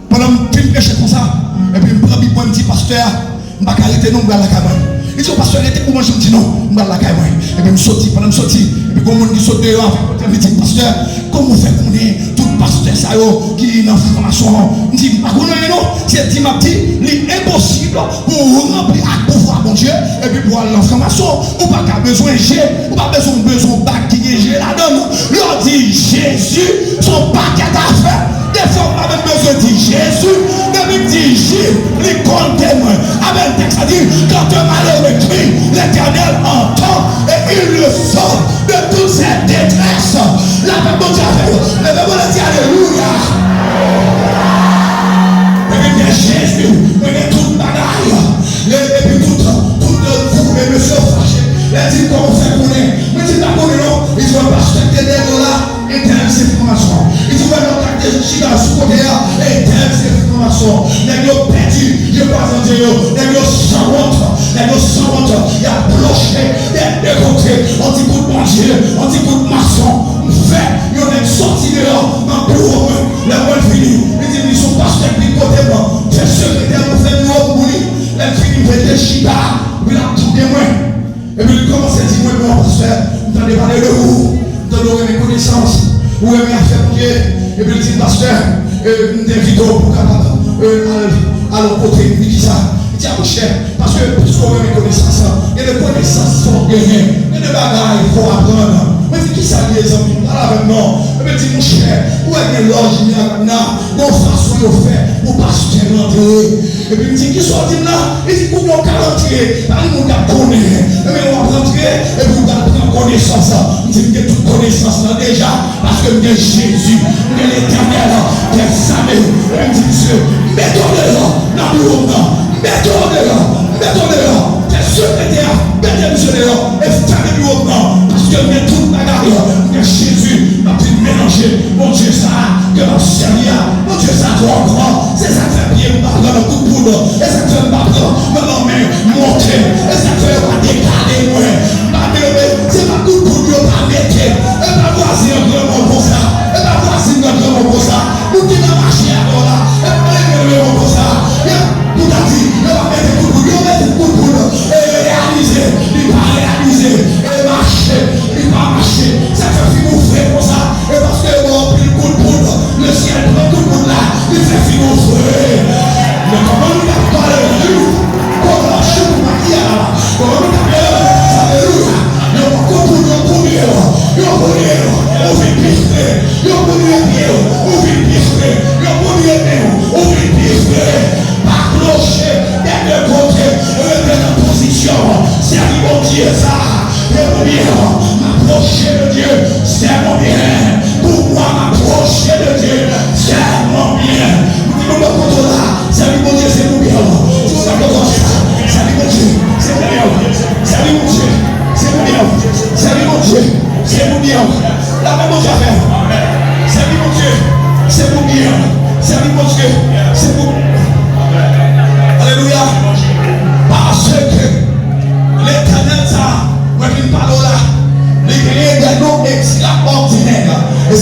Pendant que je finis prêcher comme ça, et puis je prends un petit pasteur, je vais arrêter non, je vais à la carrière. Il dit au pasteur, il était pour moi, je me dis non, je vais à la carrière. Et puis je sortis, pendant que je sortis, et puis comme on dit saute dehors, je me dis, pasteur, comment vous faites qu'on est tout pasteur ça qui est dans la formation? Je dis, pas qu'on est non, c'est dit, ma petite, il est impossible pour remplir à pouvoir mon Dieu, et puis pour aller dans la formation, ou pas qu'à besoin de G, ou pas besoin de bac qui est G là-dedans. Leur dit Jésus, son paquet d'affaires. Des fois, on a même besoin de Jésus, de lui dire Jésus, il compte témoin. Avec le texte, a dit, quand un malheureux crie, l'Éternel entend et il le sort de toute cette détresse. La paix de Dieu, levez-vous le dire alléluia. Et bien Jésus, mais toute bagaille, et puis tout vous, les messieurs fâchés, les dit comment faire qu'on est. Mais si t'as connu non, ils vont pas acheter des dollars et t'aimes ces formations. Ils vont pas contacter Chida sous côté et t'aimes ces formations. Les gars perdus, je passe en Dieu, les gars sans honte, il y a bloché, des côtés, on dit coup de bon Dieu, on dit coup de maçon. Fait, il y en a sorti dehors, dans le bureau, les bonnes fini. Ils disent, ils sont pas techniques côté moi. T'es secrétaire pour faire nous pour lui. Les filles, ils veulent des Chida, il a tout témoin. Et puis il commence à dire, moi, mon pasteur, vous entendez parler de vous, vous entendez mes connaissances, vous aimez faire pour Dieu. Et puis il dit, pasteur, nous t'invitons pour à l'autre il dit ça. Il dit, ah, mon cher, parce que puisque vous aimez mes connaissances, et les connaissances sont gagnées, et les bagailles, il faut apprendre. Mais dis, qui ça les amis, parle avec moi. Et puis dit, mon cher, où est le loge, il y a une façon de faire, pour pasteur rentrer. Et puis il dit, qui soit dit là, il dit, pour nous rentrer, par nous on connaît. Et puis on va rentrer, et puis on va prendre connaissance. Il dit, il y a toute connaissance là déjà, parce que il y a Jésus, il y a l'Éternel, il y a Samuel. Et il dit, Dieu, mettons-le là, dans le bureau, mettons-le là, t'es secrétaire, mettez-le là, et fermez le bureau, parce que il y a toute la garde, il y a Jésus, il a pu mélanger, mon Dieu, ça, que m'a servi, mon Dieu, ça doit croire, c'est ça fait bien, dans le coup de poudre, et ça fait pas prendre, non, mais monter, et ça fait pas décaler, moi, c'est pas coup de poudre, pas mettre, et pas voici un grand mot pour ça, et pas voici un grand mot pour ça, nous qui n'a marché à là, et pas un grand mot pour ça, tout a dit, il va mettre coup de poudre, et réaliser, il va réaliser, et marcher, il va marcher, ça fait finir ouvrir pour ça, et parce que bon, puis le coup de poudre, le ciel prend tout le monde là, il fait finir ouvrir. Mais comment nous avons parlé de Dieu? Comment je suis maquillé? Comment nous avons parlé? Alléluia. Il y a beaucoup de gens pour dire, il y a beaucoup de gens, on vit pire, il y a beaucoup de gens, on vit pire, il y a beaucoup de gens, on vit pire. Pas clocher, des deux côtés, rester en position, c'est mon Dieu ça, c'est mon bien, m'approcher de Dieu, c'est mon bien, pour moi m'approcher de Dieu, c'est mon bien. Nous le comptons là, c'est mon Dieu, c'est mon bien. Tout ça comme ça, c'est mon Dieu, c'est mon bien, c'est mon Dieu, c'est mon bien, c'est mon Dieu, c'est mon bien. La même chose à faire, c'est mon Dieu, c'est mon bien, c'est mon Dieu, c'est mon bien. Alléluia. Parce que l'Éternel, ça, moi qui parle là, les créés des noms extraordinaires. Et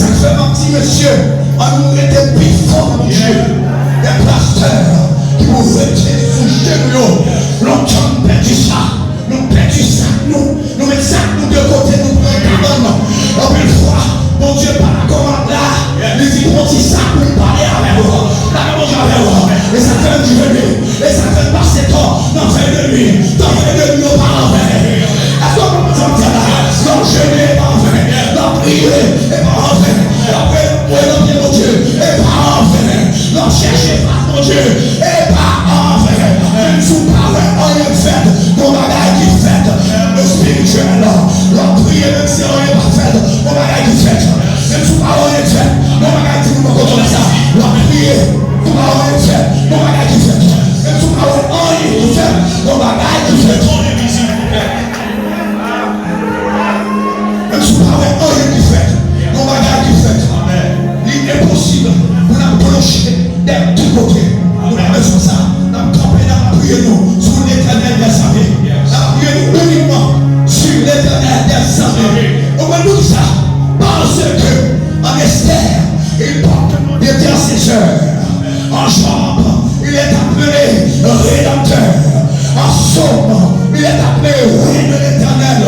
règne de l'Éternel,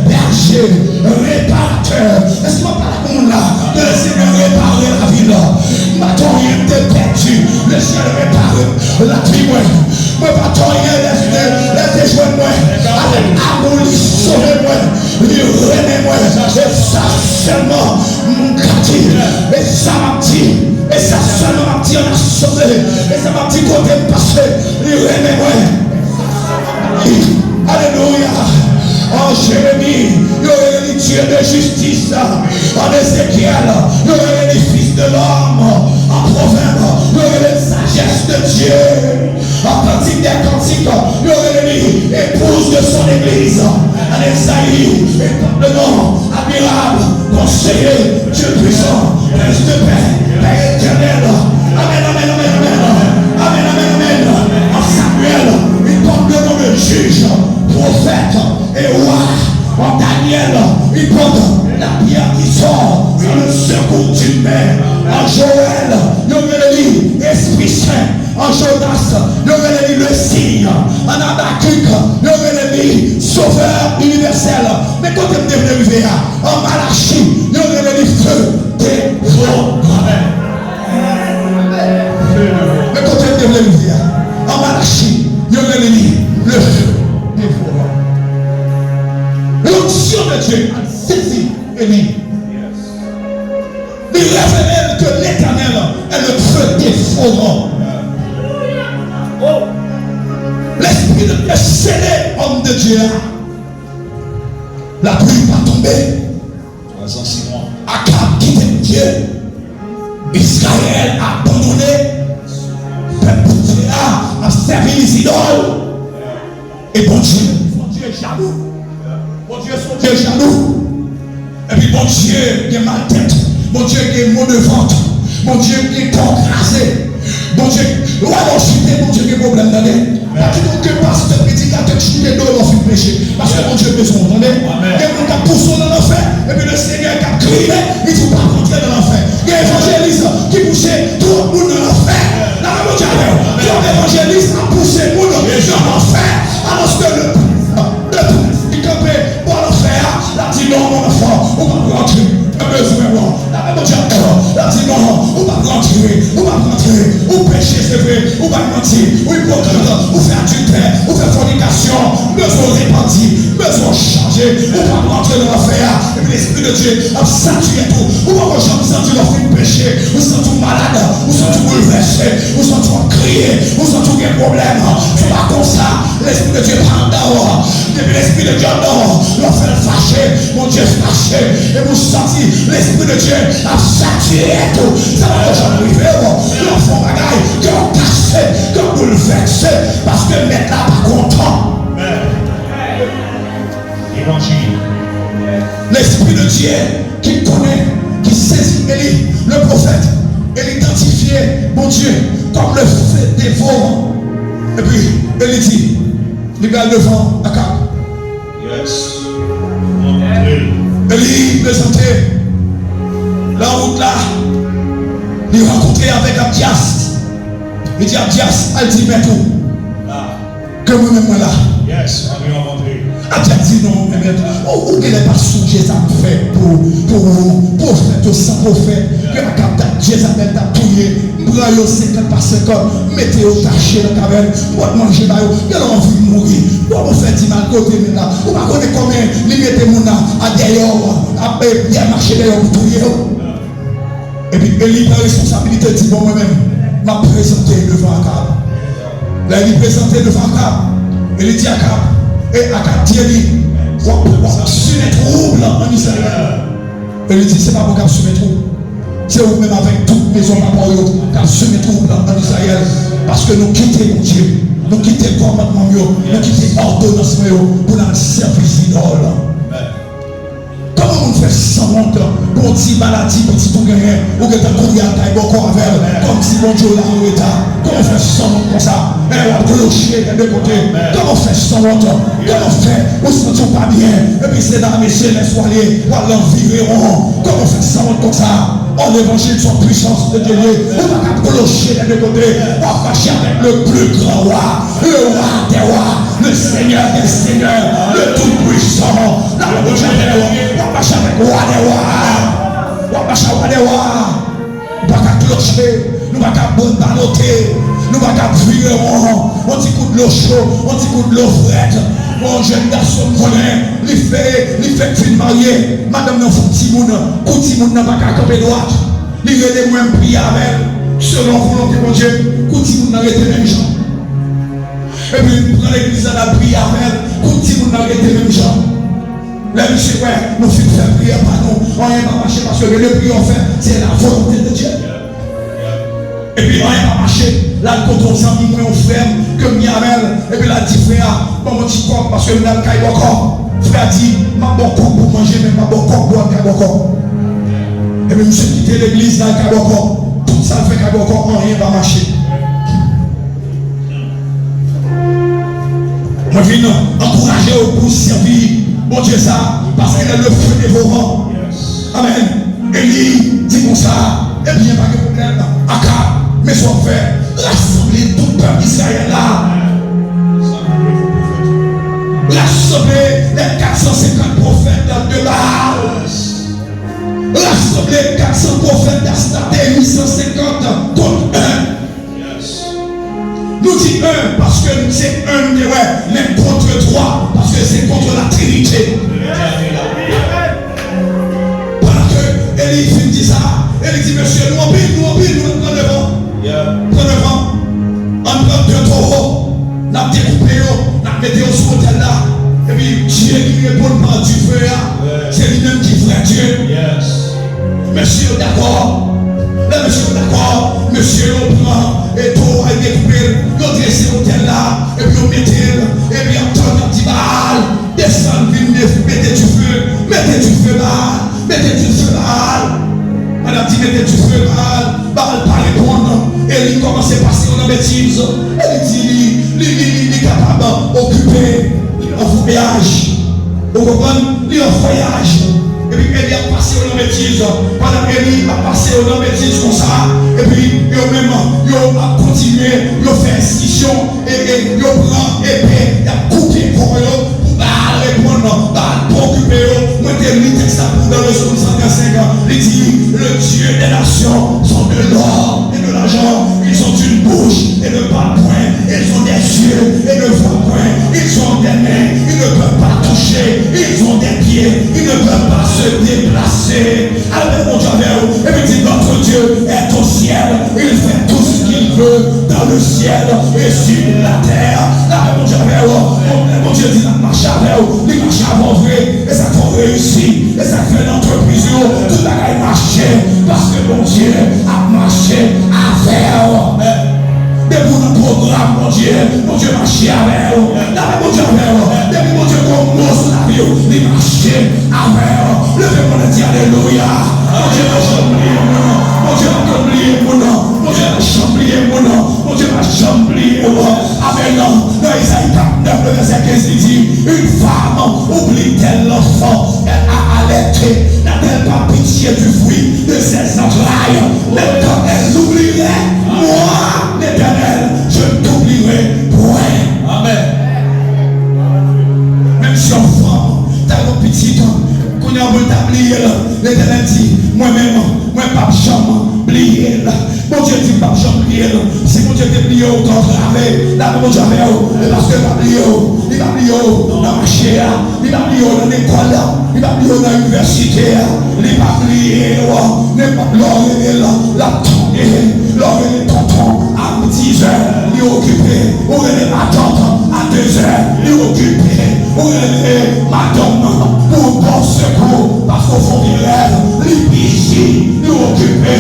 berger, réparateur. Est-ce qu'on parle à monde là? Que le Seigneur répare la ville. Maintenant, il était perdu. Le ciel répare la vie. Moi, maintenant, il est joint moi. Avec amour, il sauve moi. Il remet moi. Et ça seulement, mon quartier. Et ça m'a dit. Et ça seulement m'a dit, on a sauvé. Et ça m'a dit, côté passé. Il remet moi. Alléluia. En Jérémie, il y aurait les dieux de justice. En Ézéchiel, il y aurait les fils de l'homme. En Proverbe, il y aurait les sagesse de Dieu. En Cantique des Cantiques, il y aurait les épouses de son église. En Esaïe, le nom admirable, conseiller, Dieu puissant, prince de paix, Père éternel. Amen, amen, amen, amen. Amen, amen, amen. En Samuel, il porte le nom de juge, prophète et roi. En Daniel, il porte la pierre qui sort sur le secours d'une main. En Joël, il y aurait dit Esprit Saint. En Jonas, il y aurait dit le signe. En Habakkuk, il y aurait dit Sauveur universel. Mais quand il est arrivé en Malachie, il y aurait dit feu des vents. Mais quand il est arrivé en Malachie, il y aurait dit le feu des vents. L'onction de Dieu a saisi Élie. Il révèle que l'Éternel est le feu dévorant. L'Esprit de Dieu scellé, homme de Dieu. La pluie va tomber. 3 ans, 6 mois. Akab quitté Dieu. Israël a abandonné. Peuple de Dieu a servi les idoles. Et bon Dieu est jaloux. Bon Dieu, son Dieu est jaloux. Et puis bon Dieu, il a mal tête. Bon Dieu, il a mot de ventre. Bon Dieu, il est écrasé. Bon Dieu, ouais, on chuté, bon Dieu, il y a problème dans les. Parce que pasteur prédicateur chuté dans le péché. Parce que bon Dieu, besoin, vous entendez? Il y a un qui pousse dans l'enfer. Et puis le Seigneur qui a crié, il ne faut pas rentrer dans l'enfer. Il y a un évangéliste qui poussait tout le monde dans l'enfer. Dans le monde, il y a un évangéliste qui a poussé tout le monde dans l'enfer. Alors que le prince qui campait pour l'enfer, il a dit non, mon enfant, on va rentrer. La même Dieu a dit non, on va rentrer, ou pécher c'est vrai, ou va mentir, ou hypocrite, ou faire adultère, ou faire fornication, besoin répandu, besoin changer, ou va rentrer dans l'enfer, et puis l'Esprit de Dieu a saturé tout, ou va jamais sentir leur fait péché, ou sentir malade, ou sentir bouleversé, ou sentir crier, ou sentir qu'il y a un problème, c'est pas comme ça, l'Esprit de Dieu prend d'or, et puis l'Esprit de Dieu d'or, leur fait fâcher, mon Dieu fâché, et vous sentez l'Esprit de Dieu a saturé tout. Ça va jamais arriver. L'enfant bagaille, qui ont cassé, qui ont bouleversé, parce que maintenant pas content. Évangile. L'Esprit de Dieu qui connaît, qui saisit Élie, le prophète, et l'identifiait, mon Dieu, comme le feu dévorant. Et puis, Élie dit, il va devant Akab. Yes. Élie présentait la route là, il rencontrait avec Abdias. Il dit Abdias, elle dit mais tout. Que moi-même là. Yes, on va rencontrer. Abdias dit non, mais où qu'elle n'est pas songé ça fait pour faire tout ça pour faire que la carte Jézabel t'a touillé, braille 50 par 50, mettez au cachet dans la caverne, pour manger là, il a envie de mourir. Pour faire du mal côté maintenant. Vous ne connaissez combien il mettait mon à derrière, à bien marcher derrière pour touiller. Et puis Élie prend responsabilité, dit bon moi-même, m'a présenté devant Akab. Là il est présenté devant Akab. Il dit Akab, et Akab dit Élie, sur les troubles en Israël. Il dit c'est pas pour Akab sur les troubles. C'est vous-même avec toutes mes hommes à part car sur les troubles en Israël. Parce que nous quittons mon Dieu. Nous quittons le commandement, nous quittons l'ordonnance pour la service d'idole. Comment on fait sans honte pour une maladie, pour tout gagner, ou que tu as couru à taille encore avec, comme si mon Dieu l'a en état. Comment on fait sans honte comme ça? Et on va clocher des deux côtés. Comment on fait sans honte? Comment on fait? On se sent pas bien. Et puis c'est dans mes cieux, les soirées, on l'environ. Comment on fait sans honte comme ça? En évangile, son puissance de Dieu. On va pas clocher des deux côtés. On va fâcher avec le plus grand roi, le roi des rois, le le Seigneur des Seigneurs, le Tout-Puissant. La on va marcher avec roi des rois. On va marcher avec roi des rois. Nous ne pouvons pas clocher, nous ne pouvons pas bonne baloter, nous ne pouvons pas virer, on dit coup de l'eau chaude, on dit coup de l'eau frette. Mon jeune garçon connaît, il fait une mariée. Madame n'a pas petit monde, petit monde n'a pas qu'à camper droite. Il y a des moins prier avec, selon volonté de Dieu, petit monde n'a été même gens. Et puis, dans l'église, on a prié avec, petit monde n'a été même gens. Là, monsieur, ouais, nous faisons faire prier par nous, on n'est pas marché parce que le prier on fait, c'est la volonté de Dieu. Et puis, on n'est pas marché. Là, quand on s'en dit, on ferme, comme Miamel, et puis là, dit frère, bon, mon petit corps, parce que nous avons caillé encore. Frère dit, ma bon corps pour manger, mais ma bon corps pour boire, caillé encore. Et puis, monsieur quitter l'église, là, caillé encore. Tout ça fait caillé encore, on rien va marcher. Moi, je viens encourager pour servir, bon Dieu, ça, parce qu'il a le feu dévorant. Amen. Élie, dis comme ça, et bien, pas de problème, Akab. Mais soit fait, rassembler tout le peuple d'Israël là. Rassembler les 450 prophètes de Baal. Rassembler 400 prophètes d'Astaté, 850 contre un. Nous disons un parce que c'est un, mais contre 3 parce que c'est contre la Trinité. Pendant que Élie dit ça, Élie dit monsieur, nous en pile, devant. Prends le vent, on prend deux taureaux, on a découpé, on a mis sur l'hôtel là, et puis Dieu qui répond par du feu là, c'est lui-même qui fait Dieu. Monsieur d'accord, là monsieur d'accord, monsieur on prend et tout, on découpé, on dresse l'hôtel là, et puis on met et puis on tourne un petit bal, descend, mettez du feu là, mettez du feu là. Madame dit mettez du feu mal, Baal pas répondre. Et il commence à passer dans la bêtise. Elle dit, il est capable d'occuper un voyage. Vous comprenez? Il est en voyage. Et puis elle a passé dans la bêtise. Madame Élie a passé dans la bêtise comme ça. Et puis, il a continué, il a fait incision. Et il prend épée, il a coupé pour eux. Baal répondre, Baal pour occuper eux. Moi, je lis texte dans le psaume 145 ans. Il dit, le Dieu des nations sont de l'or et de l'argent. Ils ont une bouche et ne parlent point. Ils ont des yeux et ne voient point. Ils ont des mains, ils ne peuvent pas toucher. Ils ont des pieds, ils ne peuvent pas se déplacer. Allez, mon Dieu, et puis dit, notre Dieu est au ciel. Il fait tout ce qu'il veut dans le ciel et sur la terre. Allez, mon Dieu, mon Dieu dit, il marche avec vous. Il marche avant vrai. Et ça a réussi. Et ça fait l'entreprise. Tout a marché. Parce que mon Dieu a marché avec vous. Depuis le programme, mon Dieu marche avec vous. Mon Dieu avec vous. Depuis mon Dieu commence la vie, il marche avec vous. Levez-moi le dire alléluia. Mon Dieu va chambrer mon nom. Mon Dieu va oublier mon nom. Mon Dieu va chambrer mon nom. Mon Dieu va chambrer mon nom. Amen. Dans Isaïe 49, le verset 15, il dit, une femme oublie-t-elle l'enfant? Elle a allaité. N'a-t-elle pas pitié du fruit de ses entrailles? Mais quand elle l'oublierait, moi, l'Éternel, je ne t'oublierai point. Amen. Même si enfant, t'as une petite, qu'on a oublié, l'Éternel dit, moi-même, moi pas jamais oublié. Mon Dieu dit pas jamais oublié. Si mon Dieu t'a oublié au temps travail, là mon Dieu avait parce que il va oublié dans la marché, il va oublié dans l'école, il va oublié dans l'université, il va oublié, n'est pas la tournée, l'homme tonton à 10 heures, il est occupé, ou il est attente à 2 heures, il est occupé, ou il est madame pour bon secours, parce qu'au fond il rêve, il ici, il est occupé,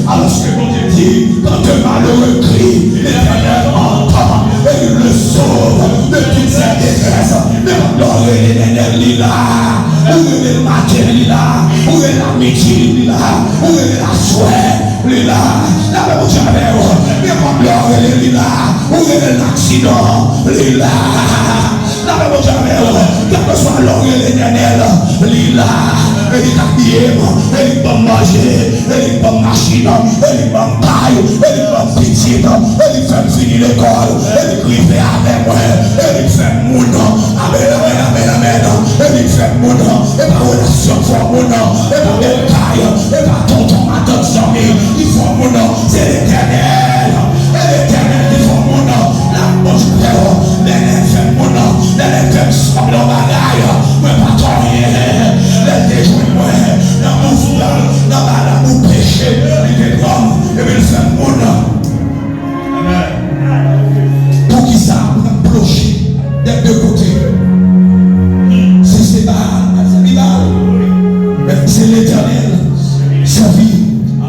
alors que mon Dieu dit, quand un malheureux crie, l'Éternel entend, et il le sauve de toutes ses détresses, mais alors il est l'énergie là, où est le matin là, où est l'amitié là, où est la soie là, la même chose avec vous, mais pas l'or il est là, où est l'accident là, La même mon Dieu, quel que soit l'homme l'éternel, il là, il t'a bien, il va manger, il va machine, il va taille, il va petite, il fait finir l'école, il écrivait avec moi, il fait mon nom, amen, amen, amen, amen, il fait mon nom, et ma relation pour mon nom, et ma belle taille, et ma tonton, ma tante, il faut mon nom, c'est l'éternel, et l'éternel, il faut mon nom, la bonne frère, les fait mon nom, les fait son nom, bagaille, mais pas ton rien, les déjouer moi, dans mon foulard, dans mon péché, il est grand, et il fait mon nom. Pour qui ça, on a bloqué des deux côtés. Si c'est pas, c'est l'éternel, sa vie,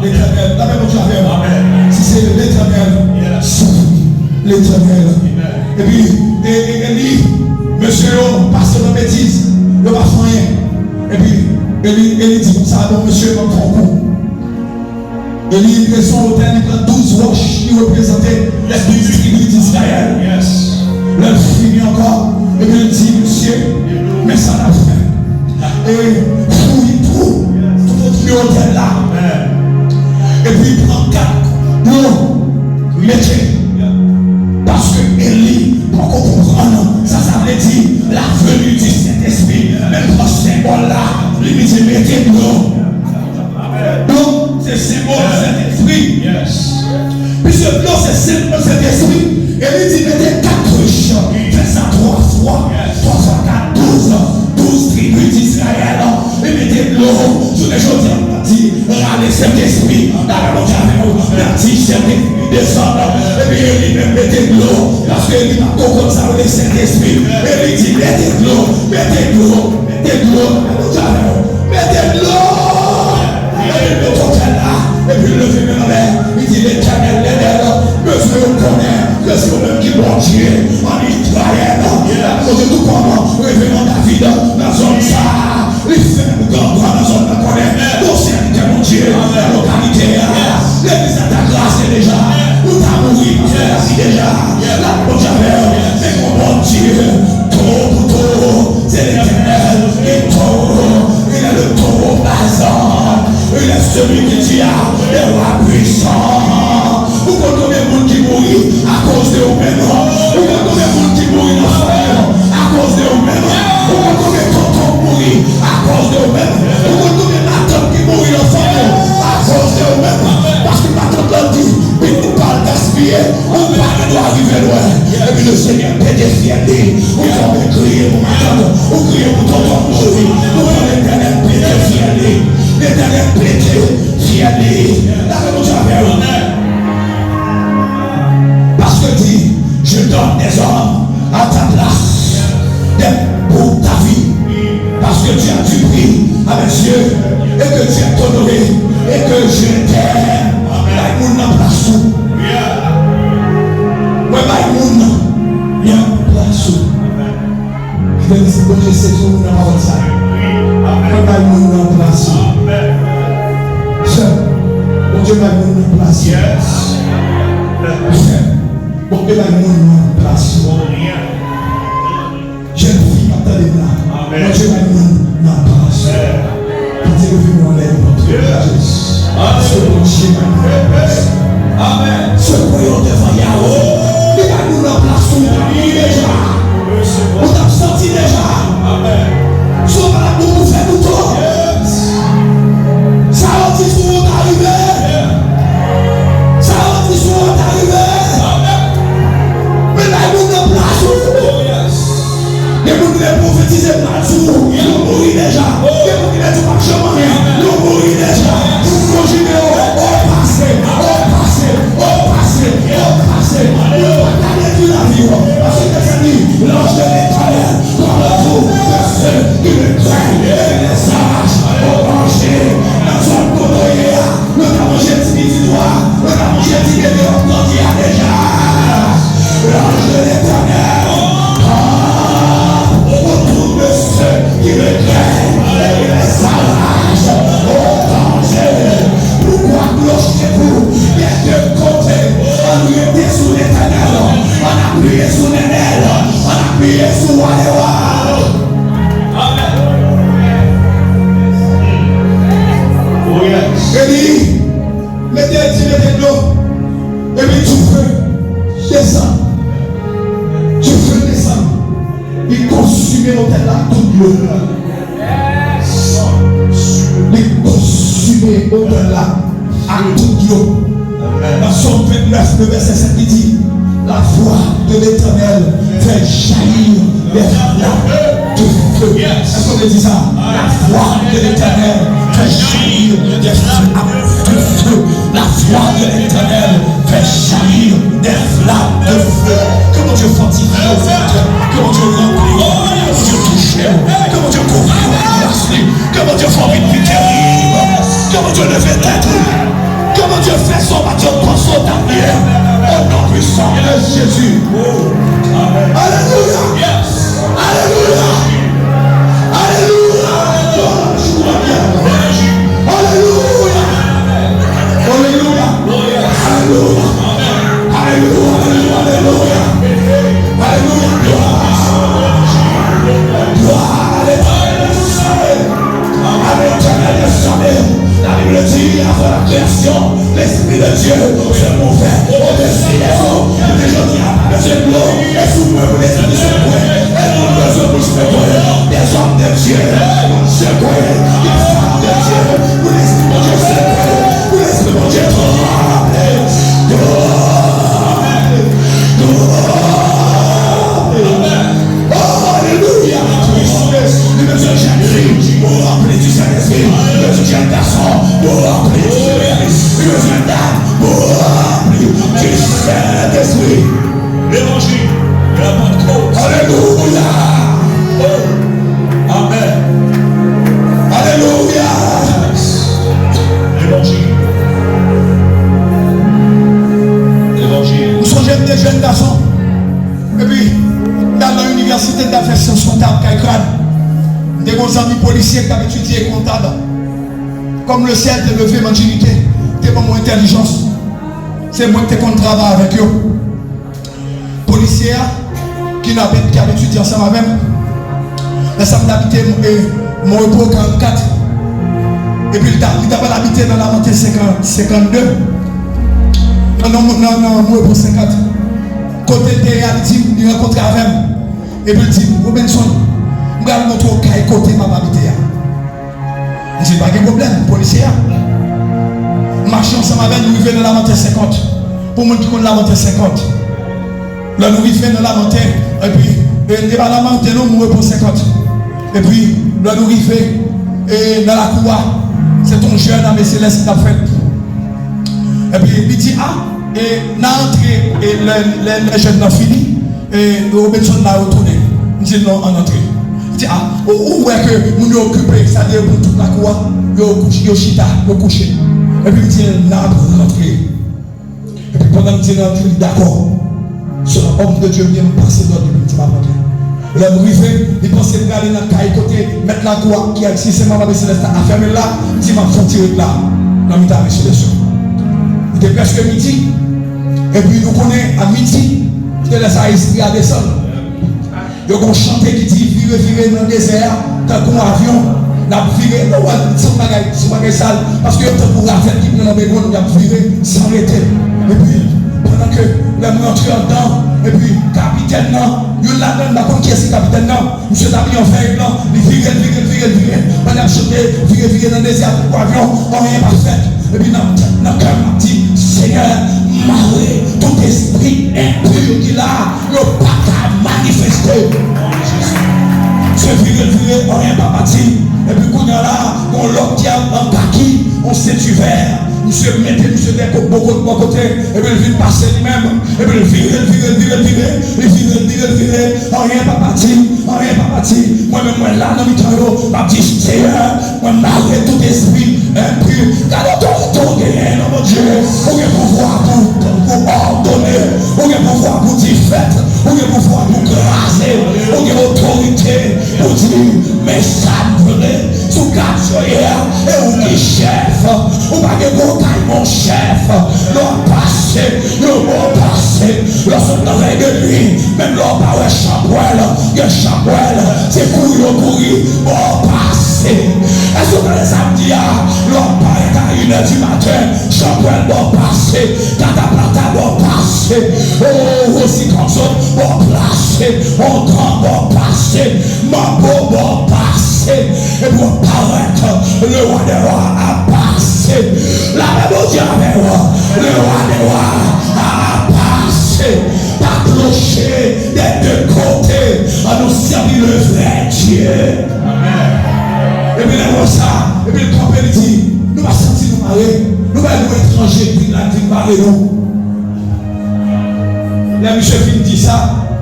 l'éternel, la même chose avec moi. Si c'est l'éternel, sa vie, l'éternel. Et puis, il dit, monsieur, passe dans bêtise, il va faire rien. Et puis, il dit comme ça, donc monsieur, il va prendre coup. Il dit, il son hôtel, il prend 12 roches qui représentaient les 12 tribus d'Israël. Là, il finit encore, et puis il dit, monsieur, mais ça l'a fait. Et fouille tout l'hôtel là. Et puis il prend 4 l'eau, mettez. Parce que Élie, pour comprendre, ça veut dire la venue du Saint-Esprit. Même pour ce symbole-là, il dit mettez de l'eau. Donc, c'est symbole de Saint-Esprit. Puisque l'eau, c'est symbole de Saint-Esprit. Élie dit mettez 4 ruches. Faites ça 3 fois. 3 fois 4, 12 tribus d'Israël. Et mettez de l'eau. Sur les choses, on dit, râlez Saint-Esprit. Dans le monde, on dit, Saint-Esprit descend. Et puis, il même mettez de l'eau. Parce qu'il n'a pas comme ça, le Saint-Esprit. Et il dit, mettez de l'eau, mettez de l'eau, mettez de l'eau. Mettez de l'eau. Et puis, le total là. Et puis, le fait même là. Il dit, l'éternel, monsieur, on connaît que c'est le même qui bon Dieu en Israël. Parce que tout comment, révérend David, dans zone ça. Il fait un grand droit dans zone qu'on connaît. Donc, c'est mon Dieu, la localité. L'église à ta grâce déjà. Où t'as mouru, parce que la vie déjà. La bonne javelle, mais mon bon Dieu, tout, c'est l'éternel. Et tout, il est le taureau basant. Il est celui qui dit, le roi puissant. Vous comprenez combien de monde qui mourit à cause de vous-même. Vous comprenez combien de monde qui mourit dans son famille à cause de vous-même. Vous comprenez combien de tonton mourit à cause de vous-même. Vous comprenez combien de tante qui mourit dans son famille à cause de vous-même. Parce que ma tante l'a dit, il nous parle gaspiller, on parle de arriver loin. Et puis le Seigneur peut défier. Vous pouvez crier pour ma tante, vous criez pour tonton mourir. Vous pouvez l'éternel peut défier. L'éternel peut défier. La même chose. Parce que dit, je donne des hommes à ta place pour ta vie. Parce que tu as du prix avec Dieu et que tu es honoré et que je t'aime. Like moun nan place ou. Ouais, like moun nan place ou. Je vais dire, bon Dieu, c'est tout moun nan place ou. Ouais, like moun nan place ou. Bon Dieu, like moun nan place ou. Bon Dieu, like moun nan place ou. Jeune fille, attendez là. Bon Dieu, like moun nan place ou. Pour dire que vous m'en l'air votre Jésus. Parce que mon Dieu m'a amen. Ce voyons devant Yahweh. Il va nous remplacer déjà. On t'a senti déjà. Amen. Sauf à la boue pour faire tout temps. Ça a dit sur votre arrivée. Ça a dit sur votre arrivée. Mais là, il nous remplace. consumé au-delà à tout l'eau. Dans Somme 29, le verset 7 qui dit, la voix de l'Éternel fait jaillir des flammes de feu. Est-ce qu'on dit ça? La voix de l'Éternel fait jaillir des flammes de feu. La voix de l'Éternel fait jaillir des flammes de feu. Comment Dieu fortifie au cœur, comment Dieu remplit, comment Dieu touche, comment Dieu couvre, comment Dieu fait une vie terrible, comment Dieu le fait être, comment Dieu fait son bâton pour son avenir, au nom puissant de Jésus. Alléluia. Alléluia. Alléluia. Alléluia. Alléluia. Alléluia. Alléluia. Alléluia. Alléluia. Gloire à l'éternel des sommets. La Bible dit, avant la création, l'Esprit de Dieu se mouvait au-dessus des eaux. Et je dis, à ce l'eau, et sous moi, vous les avez secoués. Et nous ne vous secoués. Des hommes de Dieu, vous secoués. Des femmes de Dieu, vous l'Esprit de Dieu secoués. Vous l'Esprit de Dieu tremblé. Alléluia. Le Dieu Jésus, vous remplis du Saint-Esprit. Le Dieu garçon, vous remplis du Saint-Esprit. Le Dieu dame, vous remplis du Saint-Esprit. L'évangile de la Pentecôte. Alléluia. Amen. Alléluia. L'évangile. L'évangile. Nous sommes des jeunes garçons. Et puis, dans l'université de la fait sciences comptables, des gros amis policiers qui ont étudié comptable. Comme le ciel te levé, mon dignité, t'es pas mon intelligence. C'est moi qui te travaille avec eux. Policiers qui ont étudié ensemble avec moi. Ça m'a habité mon repos 44. Et puis il a habité dans la montée 52. Non, mon repos 50. Côté de réalité, il rencontre avec moi. Et puis il dit, Robinson, je vais montrer au cas côté ma habité. Je dis, pas de problème, policier. Marchons ensemble avec nous, arrivons dans la montée 50. Pour moi qui connaît la montée 50. Là, nous arrivons dans la montée. Et puis, dans la montée, nous repos 50. Et puis, là, nous arrivons dans la cour. C'est ton jeune ami Céleste qui a fait. Et puis, il dit, et dans l'entrée, les jeunes ont fini. Et Robinson l'a retourné. Il dit, non, en entrée. Il dit, où est que nous sommes occupés, c'est-à-dire pour toute la cour, nous sommes couchés. Et puis, il dit, non, rentrer. Et puis, pendant que il est rentré, d'accord. Ce homme de Dieu vient passer dans le petit matin. L'homme arrivé, il pensait aller dans le caille côté, mettre la cour qui a si c'est maman Céleste à fermer là, il dit, m'a fait tirer là. Dans le temps, monsieur le soir. Il était presque midi. Et puis, nous connaissons à midi, je te laisse à esprit à descendre. Ils ont chanté qui dit, virer dans le désert, tant qu'on avion, n'a viré, c'est pas sale, parce que pour la fête qui nous a besoin, nous avons viré sans arrêter. Et puis, pendant que l'homme rentre dedans, et puis, capitaine, il l'a donné, par contre, qui est ce capitaine, monsieur Dabi en fait, il vire. Pendant que je vire dans le désert, pour l'avion, on rien pas fait. Et puis, dans le cœur, on dit, Seigneur, marrer tout esprit impur qu'il a, le pas qu'à manifester. C'est viré, on rien pas bâti. Et puis, quand on a là, on l'obtient en kaki, on sait du verre. Monsieur mettez monsieur des beaucoup de mon côté, et puis il vient passer lui-même, et puis il vire, rien pas bâti, moi-même, moi là, dans le temps, m'a dit, Seigneur, moi m'arrête tout esprit impur, car l'autorité gagne, mon Dieu, on a pouvoir pour ordonner, on a pouvoir pour dire fête, on a pouvoir pour grâcer, on a autorité pour dire, mais ça me venait, sous 4 hier, et on est chef, on va mon chef, l'on passé, lorsqu'on a de lui, même l'on parle chambouelle, c'est courir, on passé. Est-ce que les samedis, l'on parle à 1h du matin, chambouelle, bon passé, cataplata, bon passé, aussi comme ça, bon placé, on grand, bon passé, mambo, bon passé, et pour paraître, le roi roi des rois a passé. La même Dieu avec moi, le roi des rois a passé. Pas clocher des deux côtés, à nous servir le vrai Dieu. Amen. Et puis là, ça, et puis le campé dit, nous allons sentir nous marier, nous allons nous étrangers, puis la dit marier nous. Là, Michel Philippe dit ça,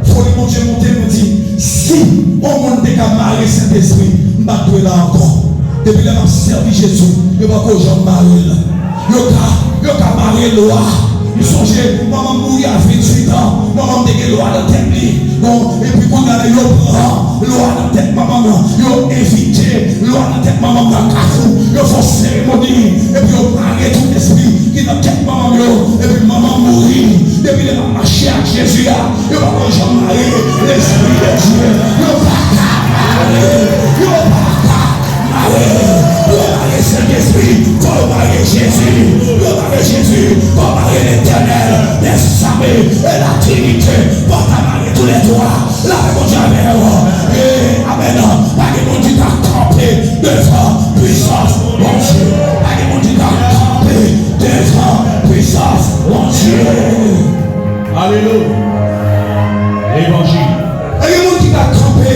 il faut que mon Dieu monte nous dit, si on monte qu'à marier Saint-Esprit, je vais là encore. Depuis là, je servi Jésus, je ne vais pas que j'en marie là. Je vais marier le roi. Ils songez, maman mourir à 28 ans, maman dégué loi dans tête bon, et puis quand on a le prend, loi dans tête maman, yo évité, loi dans tête maman, yo font cérémonie, et puis yo marié tout l'esprit qui dans tête maman, et puis maman mourir, depuis les mamans marcher à Jésus, yo va pas j'en marier, l'esprit de Dieu, yo pas marier Saint-Esprit, faut marier Jésus, faut marier Jésus, faut marier l'Éternel, les armées et la Trinité, faut marier tous les droits, la réponse avec et amen, pas de monde qui t'a campé devant puissance, mon Dieu, pas de monde qui t'a campé devant puissance, mon Dieu. Alléluia. L'évangile. Pas de monde qui t'a campé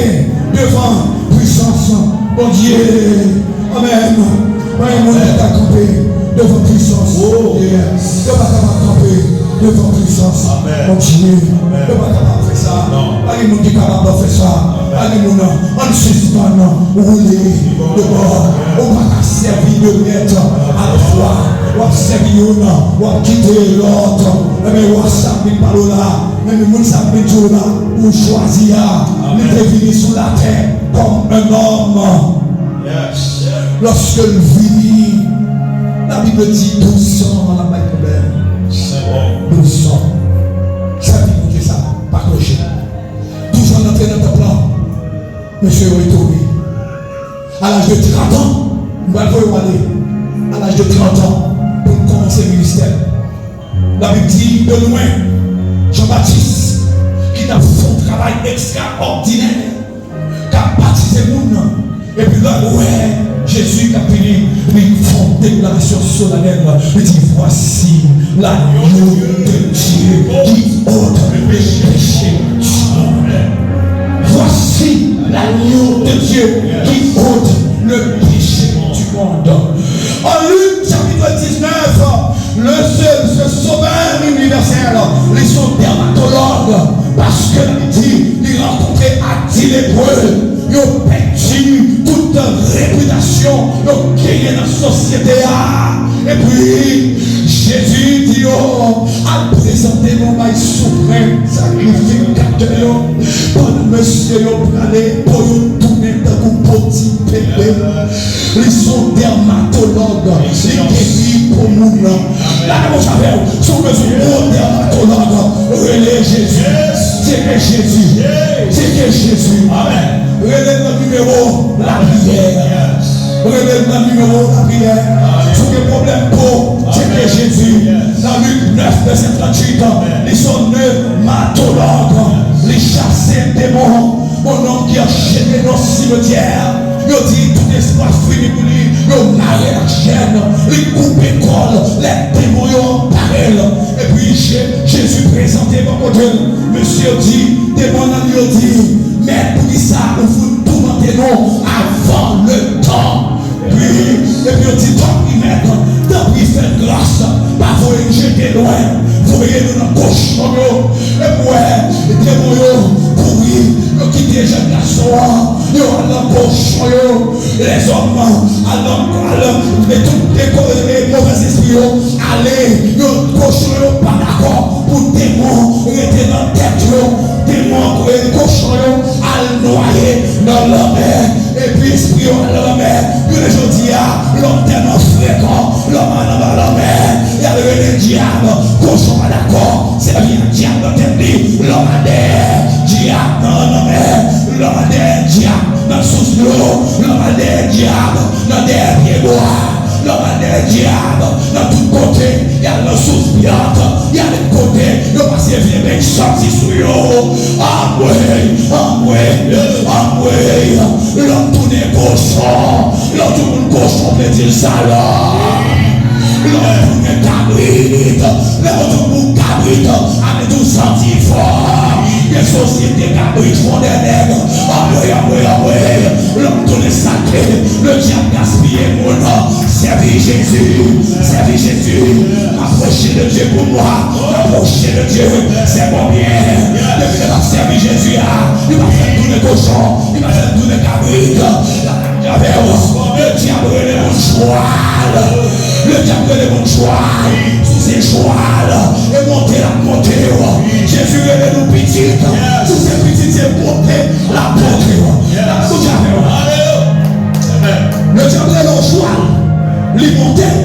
devant puissance, mon Dieu. Amen. Ouais, mon Dieu t'a campé devant puissance. Oh, yes. Tu vas pas camper devant puissance. Mon Dieu. Tu vas pas capable faire ça. Non. Pas les gens qui sont capables de faire ça. Pas les gens en suspens, rouler de bord. On va pas servir de maître à la fois. On va servir un, on va quitter l'autre. Mais on va s'appeler par là. Mais les gens s'appellent tout là. Pour choisir. Mais devenir sur la terre comme un homme. Yes. Lorsque le vit, la Bible dit 12 ans dans la Bible. C'est bon. 12 ans. Ça dit que ça, pas clocher. 12 ans d'entrer dans ton plan. Monsieur est retourné. À l'âge de 30 ans, nous allons aller. À l'âge de 30 ans, pour commencer le ministère. La Bible dit de loin, Jean-Baptiste, qui a fait un travail extraordinaire, qui a baptisé le monde. Et puis là, ouais, Jésus qui a fini, lui font déclaration solennelle. Il dit, voici l'agneau de Dieu qui ôte le péché du monde. Voici l'agneau de Dieu qui ôte le péché du monde. En Luc chapitre 19, ce sauveur universel, ils sont dermatologues, parce que il rencontrait à 10 lépreux. Ils ont perdu toute réputation, ils ont gagné dans la société. Et puis, Jésus dit, oh, à présenter mon bail suprême, sacrificateur, pour monsieur, pour nous tourner dans mon petit bébé. Ils sont dermatologues, ils guérissent pour nous. Là, vous savez, sont besoin de dermatologues, relais Jésus, c'est que Jésus, c'est que Jésus. Amen. Relève le numéro, la prière. Relève le numéro, la prière. Sur les problèmes pour, c'est que Jésus. Dans Luc 9, verset 38, ils sont pneumatologues. Les chasser démons. Mon nom qui a chaîné dans le cimetière. Ils dit tout espoir fini pour lui. Ils marré la chaîne. Ils coupent l'école. Les démons ont parlé. Et puis Jésus présenté par côté. Monsieur dit, démon lui dit. Mais pour ça, vous tourmentez nous avant le temps. Et puis on dit, tant pis maître, tant pis faites grâce, pas vous jeter loin, vous voyez nous dans le cochon. Et puis, pourri, nous quittons les jeunes garçons, nous allons dans le cochon, les hommes, allons, et tous les mauvais esprits, allez, nous cochon, pas d'accord, pour démons, rester dans la tête, démons, cochon, à noyer dans la mer, et puis esprit dans la mer, puis les gens disent, l'homme tellement fréquent, l'homme dans la mer, il y a le diable, cochon pas d'accord, c'est bien un diable dans tête, l'homme a des diables dans la mer, l'homme a des diables dans le sous l'eau, l'homme a des diables dans des pieds bois. L'homme a des diables dans tout côté, il y a le sous-piante, il y a les côtés, il va passer bien bien sorti sous yo. Amoué, l'homme tourne cochon, Là, tout le monde cochon peut dire ça là. Là, tout le monde cabrit. Là, tout le monde cabrit. Avec tout senti fort. Les sociétés cabrit font des nègres. L'homme tout est sacré. Le diable gaspille mon nom. Servir Jésus. Servir Jésus. Approcher de Dieu pour moi. Approcher de Dieu. C'est mon bien. Depuis que j'ai servi Jésus, il m'a fait tous les cochons. Il m'a fait tous les cabrites. Le diable est mon cheval. Le diable est mon cheval. Sous ses chevals. Et monter la montée. Jésus est nous petit. Sous ses petits, c'est monter la montée. Le diable est mon cheval. Il montait.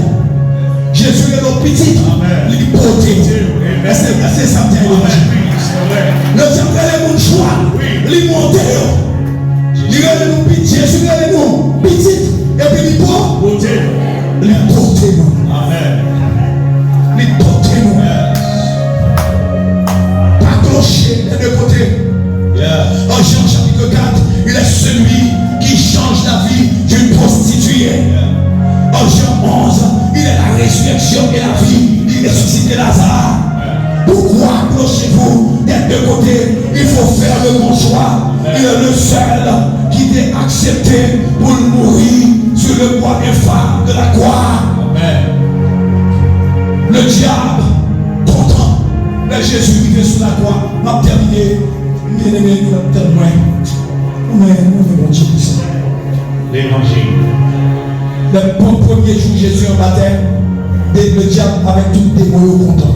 Jésus est notre petit. Il portait. C'est ça qui est le diable est mon cheval. Il montait. Jésus est nous petit. Et puis il portait. Il portait nous. Il portait nous. Pas clocher des deux côtés. En Jean chapitre 4, il est celui qui change la vie d'une prostituée. En Jean 11, il est la résurrection et la vie. Il ressuscite Lazare. Pourquoi clochez-vous des deux côtés? Il faut faire le bon choix. Il est le seul qui t'est accepté pour mourir sur le bois infâme de la croix. Le diable, content, mais Jésus qui est sur la croix, m'a terminé. Bien aimé, nous l'avons tellement. Nous avons dit ça. L'évangile. Le premier jour, Jésus en baptême, le diable avec tout démon content.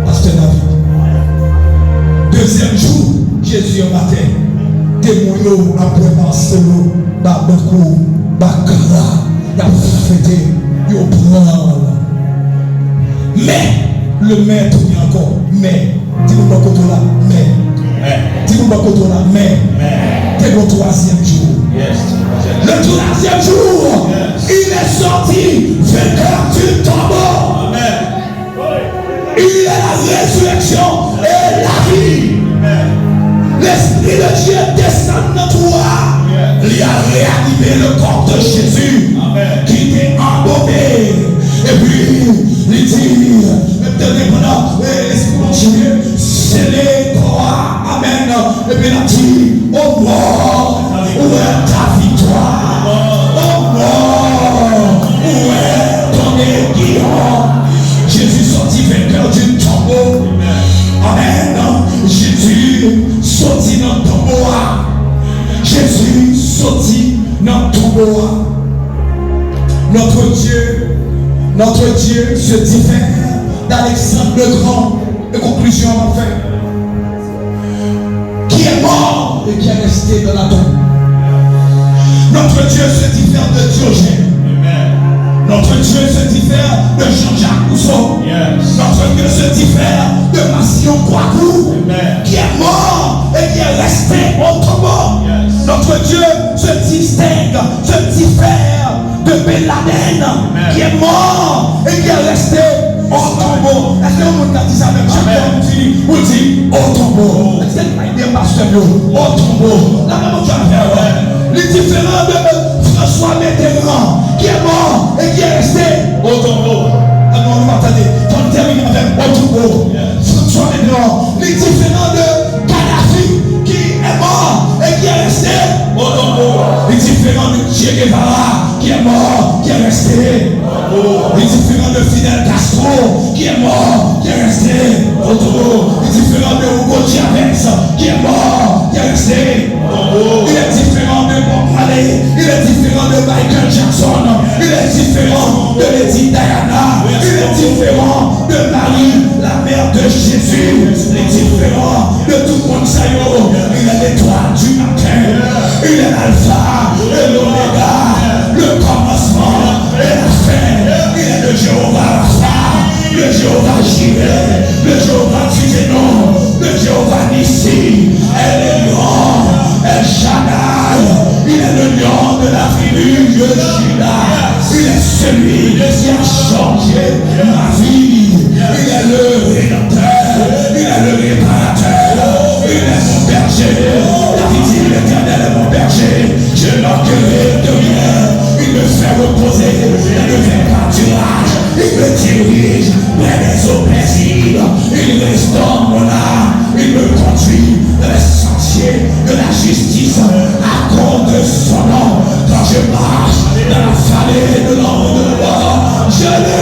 Pasteur David. Deuxième jour, Jésus en baptême. Démon après Marcelo, Babakou, Bakara, il a fêté, il prend. Mais, le maître dit encore, mais, dis-nous pas côté là, mais, dis-nous pas côté là, mais, c'est le troisième jour. Le troisième jour, il est sorti vainqueur du tombeau. Il est la résurrection et la vie. L'Esprit de Dieu descend dans toi. Il a réanimé le corps de Jésus qui était embaumé. Et puis, il dit, c'est les croix. Amen. Et puis il a dit, oh mort, où est ta victoire? Oh mort, où est ton aiguillon? Jésus sorti vainqueur du tombeau. Amen. Jésus sorti dans le tombeau. Jésus sorti dans le tombeau. Notre Dieu se diffère d'Alexandre le Grand. Et conclusion enfin. Qui est mort et qui est resté dans la tombe. Notre Dieu se diffère de Diogène. Notre Dieu se diffère de Jean-Jacques Rousseau. Notre Dieu se diffère de Massion Kouakou, qui est mort et qui est resté au tombeau. Notre Dieu se distingue, se diffère de Ben Laden, qui est mort et qui est resté au tombeau. Est-ce que vous avez dit ça même? Vous dites au tombeau. Est-ce que vous avez dit pasteur au tombeau? La même chose. Les différents de François Mitterrand, qui est mort et qui est resté au tombeau. Non, vous m'entendez. On termine avec au tombeau. François Mitterrand. Les différents de Kadhafi, qui est mort et qui est resté au tombeau. Les différents de Che Guevara, qui est mort, qui est resté au tombeau. Les différents de Fidel Castro, qui est mort, qui est resté au tombeau. Les différents de Hugo Chavez, qui est mort, qui est resté au tombeau. Il est différent de Bob Marley, il est différent de Michael Jackson, il est différent de Lady Diana, il est différent de Marie, la mère de Jésus, il est différent de tout le monde. Il est l'étoile du matin, il est l'alpha et l'oméga, le commencement et la fin. Il est le Jéhovah Rapha, le Jéhovah Jireh, le Jéhovah Tsidénon, le Jéhovah Nissi, El Elion, El Shaddai. Il est le lion de la tribu de Juda. Il est celui qui a changé ma vie. Il est le rédempteur, il est le réparateur, il est mon berger. David dit, l'Éternel est mon berger, je ne manquerai de rien. Il me salé de l'eau de la gloire. Je